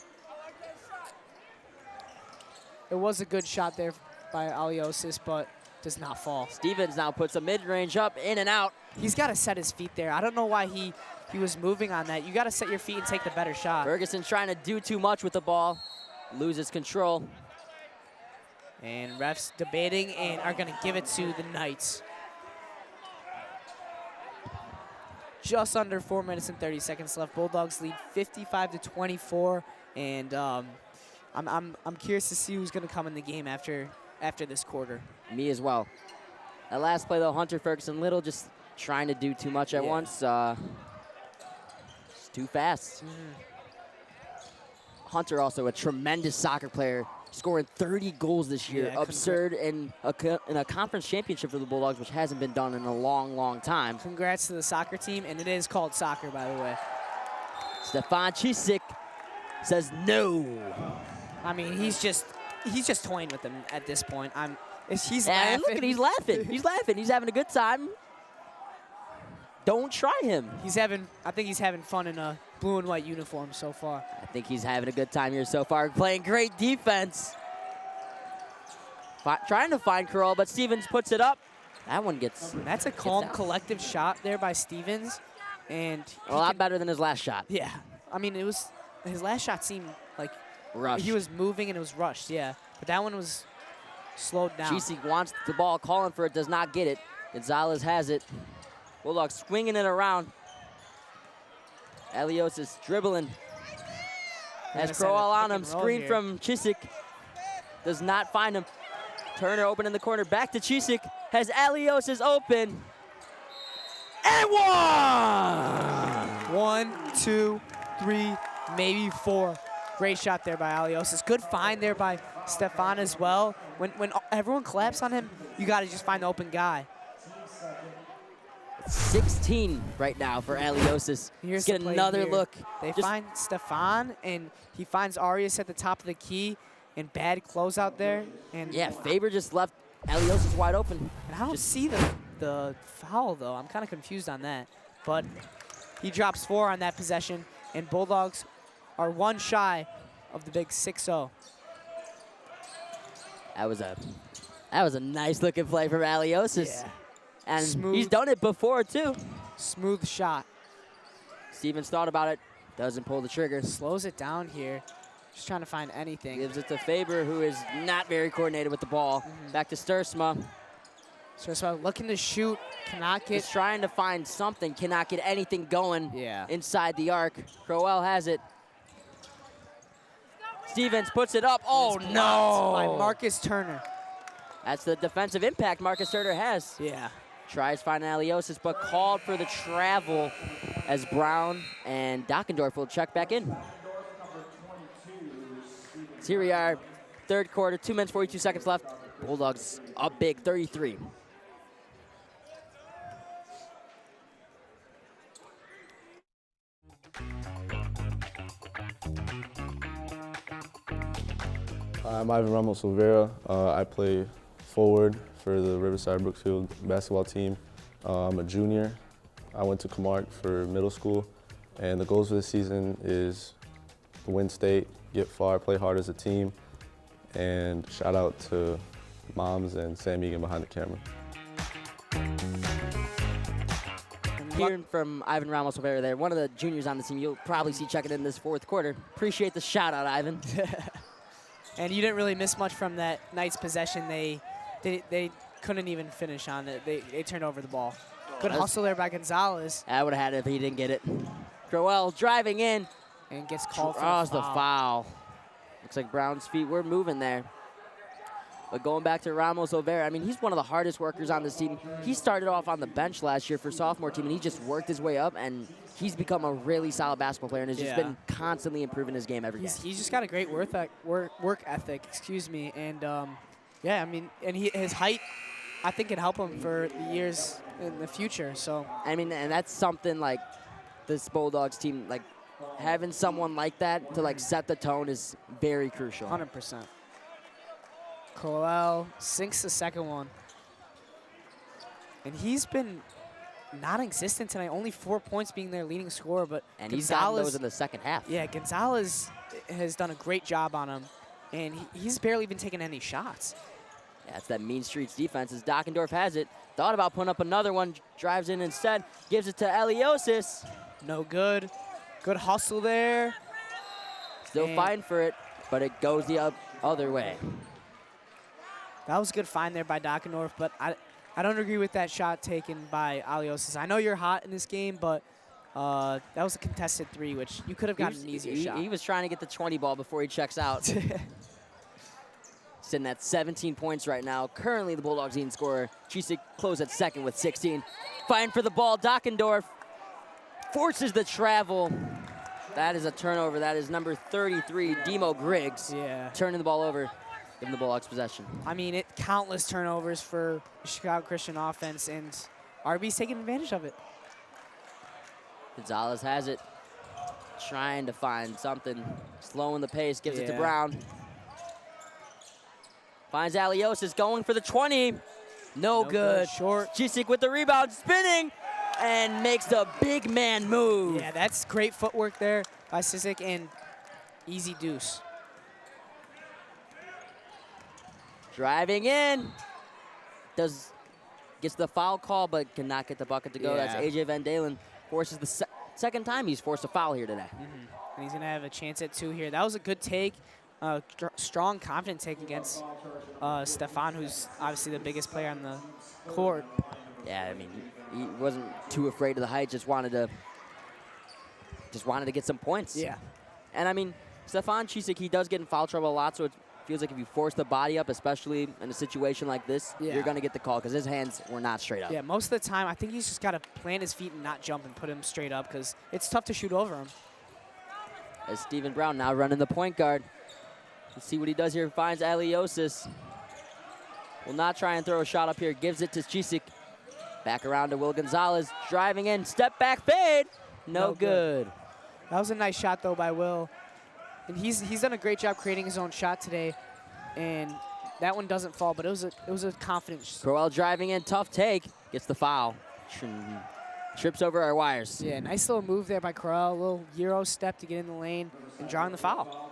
It was a good shot there by Aliosis, but does not fall.
Stevens now puts a mid-range up, in and out.
He's got to set his feet there. I don't know why he was moving on that. You got to set your feet and take the better shot.
Ferguson's trying to do too much with the ball. Loses control.
And refs debating and are going to give it to the Knights. Just under 4 minutes and 30 seconds left. Bulldogs lead 55-24, and I'm curious to see who's going to come in the game after this quarter.
Me as well. That last play though, Hunter Ferguson Little just trying to do too much at once. Just too fast. Hunter also a tremendous soccer player, scoring 30 goals this year.
Yeah,
absurd in a conference championship for the Bulldogs, which hasn't been done in a long, long time.
Congrats to the soccer team, and it is called soccer, by the way.
Stefan Cisik says no.
I mean, he's just toying with them at this point. He's
And
laughing.
look at he's laughing. He's laughing. He's having a good time. Don't try him.
I think he's having fun in a blue and white uniform so far.
I think he's having a good time here so far, playing great defense. Trying to find Crowell, but Stevens puts it up. That one gets.
That's a calm, collective shot there by Stevens, and
A lot better than his last shot.
Yeah, I mean his last shot seemed like
Rushed.
he was moving and it was rushed. Yeah, but that one was slowed down.
Cisik wants the ball, calling for it, does not get it. Gonzalez has it. Bulldogs swinging it around. Elios is dribbling. Has Crowell on him. Screen from Cisik. Does not find him. Turner open in the corner. Back to Cisik. Has Elios is open. And one!
1, 2, 3, maybe 4. Great shot there by Aliosis. Good find there by Stefan as well. When everyone collapses on him, you got to just find the open guy.
16 right now for Aliosis.
Here's
Let's get
the play
another
here.
look.
They
Just-
find Stefan, and he finds Arias at the top of the key, and bad closeout there. And
Yeah, Faber just left Aliosis wide open.
And I don't see the foul, though. I'm kind of confused on that. But he drops 4 on that possession, and Bulldogs are 1 shy of the big 6-0.
That was a nice looking play from Aliosis.
Yeah.
And
Smooth.
he's done it before too.
Smooth shot.
Stevens thought about it, doesn't pull the trigger.
Slows it down here. Just trying to find anything.
Gives it to Faber, who is not very coordinated with the ball. Back to Stursma.
So looking to shoot, cannot get.
Just trying to find something, cannot get anything going inside the arc. Crowell has it. Stevens puts it up. Oh, no.
By Marcus Turner.
That's the defensive impact Marcus Turner has.
Yeah.
Tries finding Aliosis, but called for the travel as Brown and Dockendorf will check back in. So here we are, third quarter, 2 minutes, 42 seconds left. Bulldogs up big, 33.
I'm Ivan Ramos Silveira. I play forward for the Riverside Brookfield basketball team. I'm a junior. I went to Camargue for middle school, and the goals for this season is to win state, get far, play hard as a team, and shout out to moms and Sam Egan behind the camera.
Hearing from Ivan Ramos Silveira there, one of the juniors on the team you'll probably see checking in this fourth quarter. Appreciate the shout out, Ivan.
And you didn't really miss much from that night's possession. They couldn't even finish on it. They turned over the ball. Good hustle there by Gonzalez.
I would have had it if he didn't get it. Crowell driving in.
And gets called for
the foul. Looks like Brown's feet were moving there. But going back to Ramos Silveira, I mean, he's one of the hardest workers on this team. He started off on the bench last year for sophomore team, and he just worked his way up, and he's become a really solid basketball player and has just been constantly improving his game every game.
He's just got a great work ethic, and yeah, I mean, and his height, I think, can help him for the years in the future. So
I mean, and that's something like this Bulldogs team, like having someone like that to like set the tone is very crucial.
100%. Crowell sinks the second one. And he's been non-existent tonight, only 4 points being their leading scorer, but
and he's gotten those in the second half.
Yeah, Gonzalez has done a great job on him, and he's barely been taking any shots.
Yeah, it's that Mean Streets defense as Dockendorf has it. Thought about putting up another one, drives in instead, gives it to Eliosis.
No good. Good hustle there.
Still fighting for it, but it goes the other way.
That was a good find there by Dockendorf, but I don't agree with that shot taken by Aliosis. I know you're hot in this game, but that was a contested three, which you could have gotten an easier shot.
He was trying to get the 20 ball before he checks out. Sitting at 17 points right now. Currently the Bulldogs leading scorer. Chisik closed at second with 16. Fighting for the ball, Dockendorf forces the travel. That is a turnover. That is number 33, Demo Griggs.
Yeah.
Turning the ball over. Giving the Bulldogs possession.
I mean, countless turnovers for the Chicago Christian offense, and RB's taking advantage of it.
Gonzalez has it. Trying to find something. Slowing the pace. Gives it to Brown. Finds Aliosis going for the 20. No good.
Short.
Chisik with the rebound. Spinning. And makes the big man move.
Yeah, that's great footwork there by Chisik, and easy deuce.
Driving in. Gets the foul call, but cannot get the bucket to go.
Yeah.
That's AJ Van Dalen. Forces the second time he's forced a foul here today.
And he's going to have a chance at two here. That was a good take. Strong, confident take against Stefan, who's obviously the biggest player on the court.
Yeah, I mean, he wasn't too afraid of the height. Just wanted to get some points.
Yeah.
And I mean, Stefan Chisik, he does get in foul trouble a lot, so it feels like if you force the body up, especially in a situation like this, you're going to get the call because his hands were not straight up.
Yeah, most of the time, I think he's just got to plant his feet and not jump and put him straight up because it's tough to shoot over him.
As Stephen Brown now running the point guard. Let's see what he does here. Finds Aliosis. Will not try and throw a shot up here. Gives it to Chisik. Back around to Will Gonzalez. Driving in. Step back fade. No good.
That was a nice shot, though, by Will. And he's done a great job creating his own shot today. And that one doesn't fall, but it was a confident shot.
Crowell driving in. Tough take. Gets the foul. Trips over our wires.
Yeah, nice little move there by Crowell. A little Euro step to get in the lane and drawing the foul.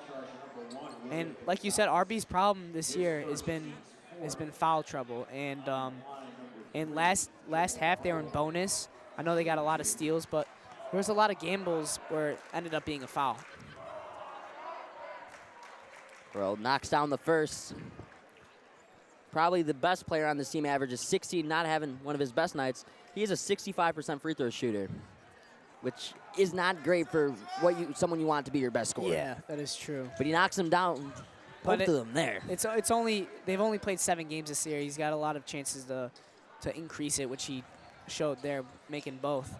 And like you said, RB's problem this year has been foul trouble. And last half they were in bonus. I know they got a lot of steals, but there was a lot of gambles where it ended up being a foul.
Crowell knocks down the first. Probably the best player on this team, averages 16, not having one of his best nights. He is a 65% free throw shooter, which is not great for someone you want to be your best scorer.
Yeah, that is true.
But he knocks him down, both of them there.
They've only played 7 games this year. He's got a lot of chances to increase it, which he showed there, making both.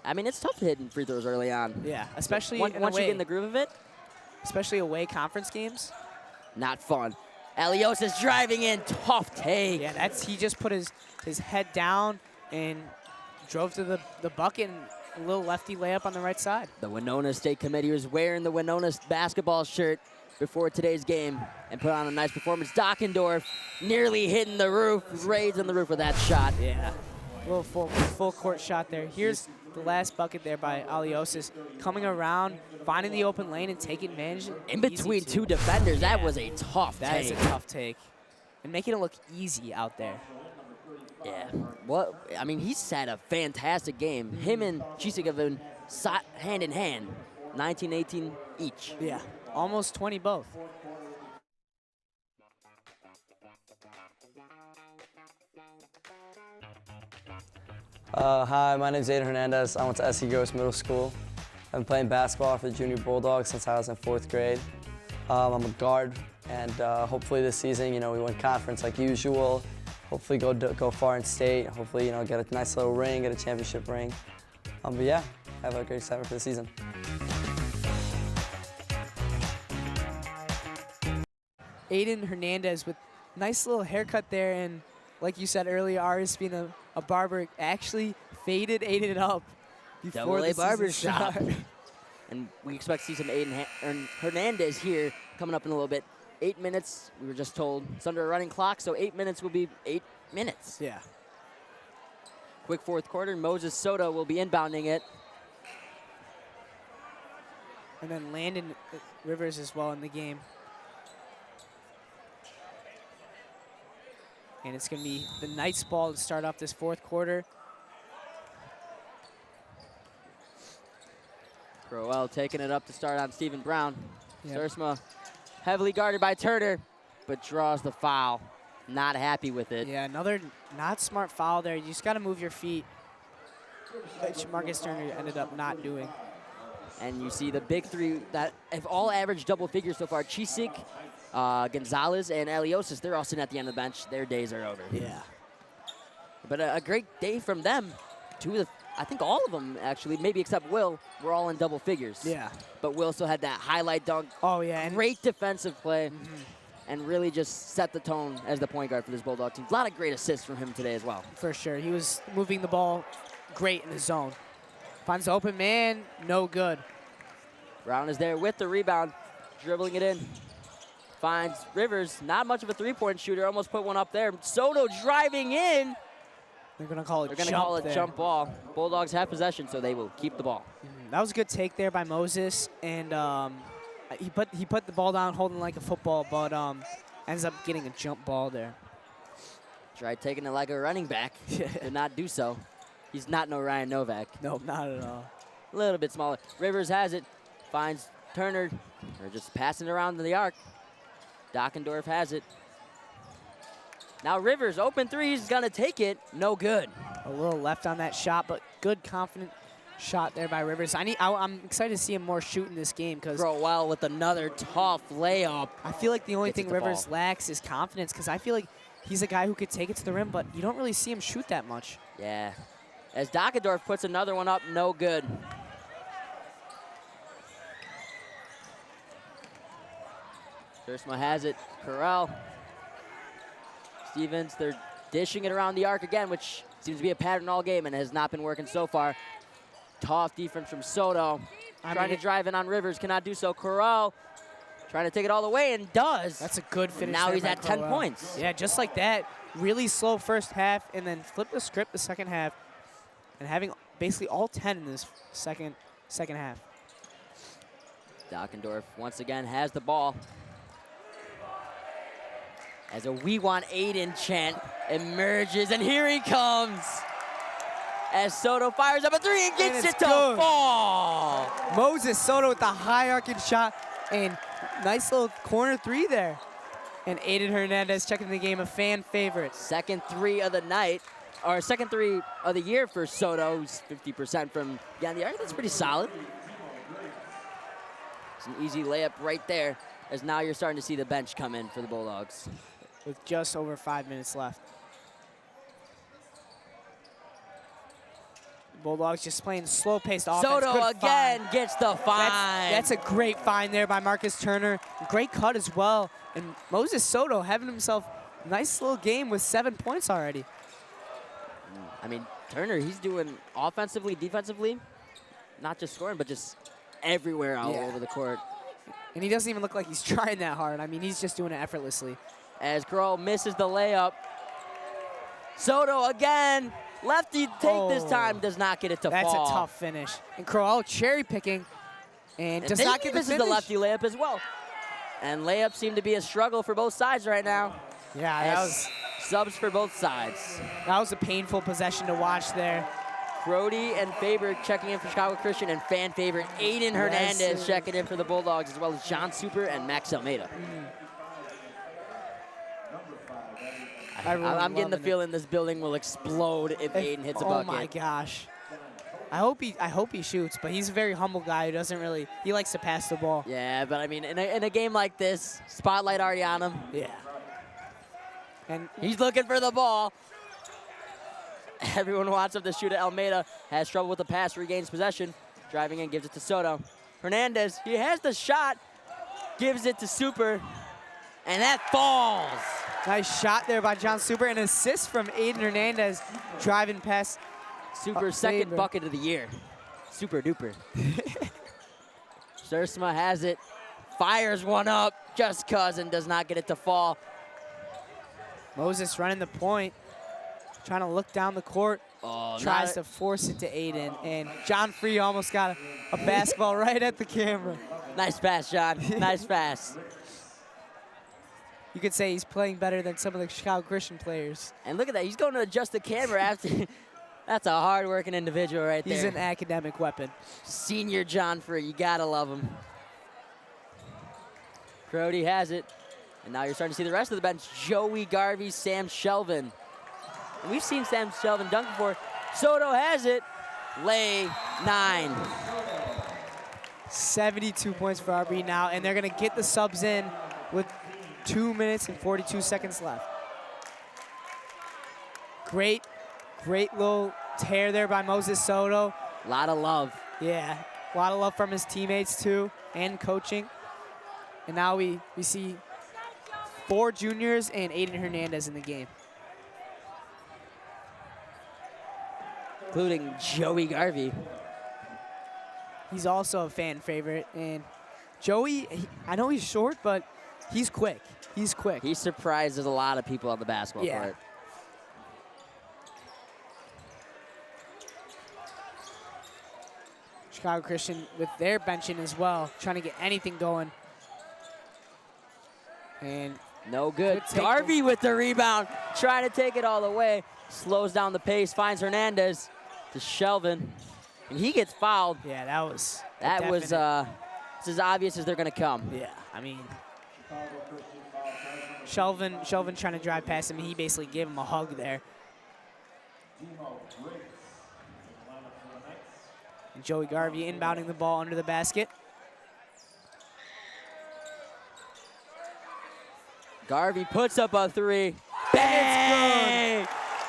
I mean, it's tough hitting free throws early on.
Yeah, especially
once you get in the groove of it.
Especially away conference games.
Not fun. Aliosis driving in, tough take.
Yeah, he just put his head down and drove to the bucket, and a little lefty layup on the right side.
The Winona State Committee was wearing the Winona basketball shirt before today's game and put on a nice performance. Dockendorf nearly hitting the roof, raids on the roof with that shot.
Yeah, a little full court shot there. Here's the last bucket there by Aliosis, coming around, finding the open lane and taking advantage.
In between two defenders, that was a tough take.
That is a tough take. And making it look easy out there.
Yeah, I mean, he's had a fantastic game. Him and Chisik have been hand in hand, 19-18 each.
Yeah, almost 20 both.
Hi, my name is Aiden Hernandez. I went to SC Gross Middle School. I've been playing basketball for the Junior Bulldogs since I was in 4th grade. I'm a guard, and hopefully this season, we win conference like usual. Hopefully go far in state. Hopefully, get a nice little ring, get a championship ring. But yeah, have a great excitement for the season.
Aiden Hernandez with nice little haircut there, and like you said earlier, Aris being a barber actually faded Aiden up before the
barber
season
shop.
started.
And we expect to see some Aiden Hernandez here coming up in a little bit. 8 minutes, we were just told. It's under a running clock, so 8 minutes will be 8 minutes.
Yeah.
Quick fourth quarter, Moses Soto will be inbounding it.
And then Landon Rivers as well in the game. And it's going to be the Knights ball to start off this fourth quarter.
Crowell taking it up to start on Stephen Brown.
Yep.
Sersma heavily guarded by Turner, but draws the foul. Not happy with it.
Yeah, another not smart foul there. You just got to move your feet, which Marcus Turner ended up not doing.
And you see the big three that have all averaged double figures so far. Chisik, Gonzalez, and Aliosis, they're all sitting at the end of the bench. Their days are over.
Yeah.
But a great day from them. I think all of them, actually, maybe except Will, were all in double figures.
Yeah.
But Will still had that highlight dunk.
Oh, yeah. And
great defensive play. And really just set the tone as the point guard for this Bulldog team. A lot of great assists from him today as well.
For sure. He was moving the ball great in the zone. Finds the open man, no good.
Brown is there with the rebound, dribbling it in. Finds Rivers, not much of a three-point shooter, almost put one up there. Soto driving in.
They're going to call it
They're going to call it jump ball. Bulldogs have possession, so they will keep the ball.
That was a good take there by Moses, and he put the ball down holding like a football, but ends up getting a jump ball there.
Tried taking it like a running back, did not do so. He's not no Ryan Novak.
No, not at all.
A little bit smaller. Rivers has it, finds Turner, or just passing it around the arc. Dockendorf has it. Now Rivers, open three, he's gonna take it, no good.
A little left on that shot, but good confident shot there by Rivers. I'm excited to see him more shoot in this game because
Crowell with another tough layup.
I feel like the only thing Rivers lacks is confidence because I feel like he's a guy who could take it to the rim, but you don't really see him shoot that much.
Yeah. As Dockendorf puts another one up, no good. Sersma has it. Corral. Stevens, they're dishing it around the arc again, which seems to be a pattern all game and has not been working so far. Tough defense from Soto. Trying to drive in on Rivers, cannot do so. Corral trying to take it all the way and does.
That's a good finish.
Now
there
he's
by
at 10
Crowell.
points.
Yeah, just like that. Really slow first half and then flip the script the second half and having basically all 10 in this second half.
Dockendorf once again has the ball. As a "We Want Aiden" chant emerges, and here he comes. As Soto fires up a three and gets it to fall.
Moses Soto with the high arcing shot and nice little corner three there. And Aiden Hernandez checking the game, a fan favorite.
Second three of the night, or second three of the year for Soto, who's 50% from beyond the arc. That's pretty solid. It's an easy layup right there, as now you're starting to see the bench come in for the Bulldogs.
With just over 5 minutes left. Bulldogs just playing slow-paced offense.
Soto
Good
again
find.
gets the find.
That's a great find there by Marcus Turner. Great cut as well. And Moses Soto having himself a nice little game with 7 points already.
I mean, Turner, he's doing offensively, defensively, not just scoring, but just everywhere all over the court.
And he doesn't even look like he's trying that hard. I mean, he's just doing it effortlessly.
As Kroll misses the layup. Soto again. Lefty take this time, does not get it to fall.
That's a tough finish. And Kroll cherry picking and does not get the
misses
finish.
the lefty layup as well. And layups seem to be a struggle for both sides right now.
Yeah, that was
subs for both sides.
That was a painful possession to watch there.
Brody and Faber checking in for Chicago Christian, and fan favorite Aiden Hernandez checking in for the Bulldogs, as well as John Super and Max Almeida. I'm getting the feeling this building will explode if Aiden hits a bucket.
Oh my gosh. I hope he shoots, but he's a very humble guy who doesn't really, he likes to pass the ball.
Yeah, but I mean, in a game like this, spotlight already on him.
Yeah. And
he's looking for the ball. Everyone wants him to shoot at Almeida. Has trouble with the pass, regains possession. Driving in, gives it to Soto. Hernandez, he has the shot. Gives it to Super. And that falls.
Nice shot there by John Super. An assist from Aiden Hernandez driving past
Super's second bucket of the year. Super duper. Sersma has it. Fires one up just cuz and does not get it to fall.
Moses running the point. Trying to look down the court.
Oh,
tries to force it to Aiden. And John Free almost got a basketball right at the camera.
Nice pass, John. Nice pass.
You could say he's playing better than some of the Chicago Christian players.
And look at that. He's going to adjust the camera after. That's a hard-working individual right there.
He's an academic weapon.
Senior John Free. You got to love him. Brody has it. And now you're starting to see the rest of the bench. Joey Garvey, Sam Shelvin. And we've seen Sam Shelvin dunk before. Soto has it. Lay 9.
72 points for RB now, and they're going to get the subs in with 2 minutes and 42 seconds left. Great little tear there by Moses Soto.
A lot of love.
Yeah, a lot of love from his teammates too, and coaching. And now we see 4 juniors and Aiden Hernandez in the game.
Including Joey Garvey.
He's also a fan favorite. And Joey, I know he's short, but he's quick. He's quick.
He surprises a lot of people on the basketball court.
Chicago Christian with their benching as well, trying to get anything going. And
no good. Garvey with the rebound, trying to take it all the way. Slows down the pace, finds Hernandez to Shelvin, and he gets fouled.
Yeah, that was
it's as obvious as they're gonna come.
Yeah, I mean, Shelvin trying to drive past him, and he basically gave him a hug there. And Joey Garvey inbounding the ball under the basket.
Garvey puts up a 3. Bang!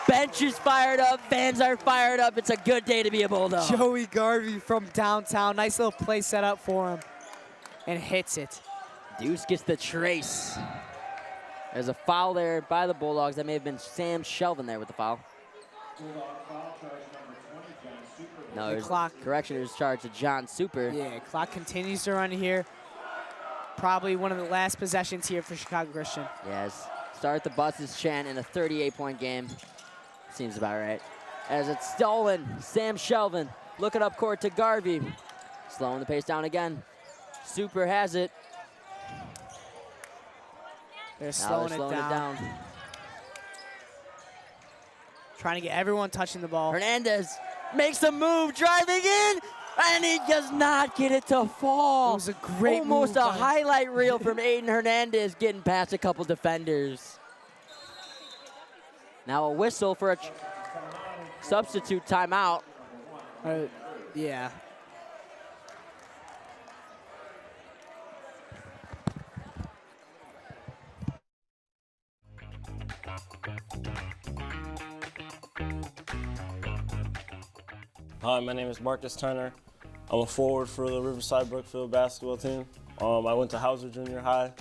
Bench is fired up. Fans are fired up. It's a good day to be a Bulldog.
Joey Garvey from downtown. Nice little play set up for him. And hits it.
Deuce gets the trace. There's a foul there by the Bulldogs. That may have been Sam Shelvin there with the foul. No, there's correction. There's charged to John Super.
Yeah, clock continues to run here. Probably one of the last possessions here for Chicago Christian.
Yes. Start the buses chant in a 38-point game. Seems about right. As it's stolen, Sam Shelvin looking up court to Garvey. Slowing the pace down again. Super has it.
They're slowing it down. Trying to get everyone touching the ball.
Hernandez makes a move, driving in, and he does not get it to fall.
It was a great
Almost
move
a highlight reel from Aiden Hernandez getting past a couple defenders. Now a whistle for a substitute timeout.
Yeah.
Hi, my name is Marcus Turner. I'm a forward for the Riverside Brookfield basketball team. I went to Hauser Junior High.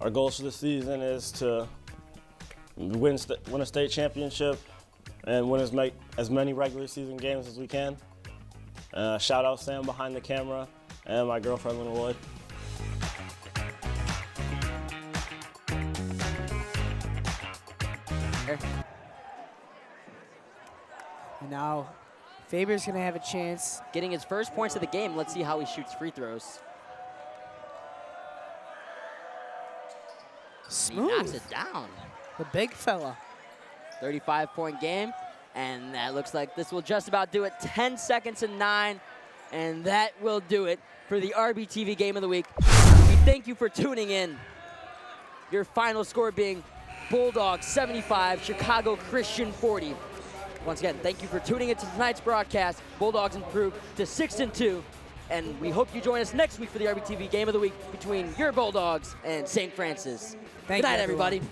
Our goals for the season is to win a state championship and win as many regular season games as we can. Shout out Sam behind the camera and my girlfriend, Lynn Lloyd.
And now Faber's going to have a chance.
Getting his first points of the game. Let's see how he shoots free throws.
Smooth.
He knocks it down.
The big fella.
35-point game. And that looks like this will just about do it. 10 seconds and 9. And that will do it for the RBTV Game of the Week. We thank you for tuning in. Your final score being Bulldogs 75, Chicago Christian 40. Once again, thank you for tuning into tonight's broadcast. Bulldogs improved to 6-2. And we hope you join us next week for the RBTV Game of the Week between your Bulldogs and St. Francis. Good night, everybody.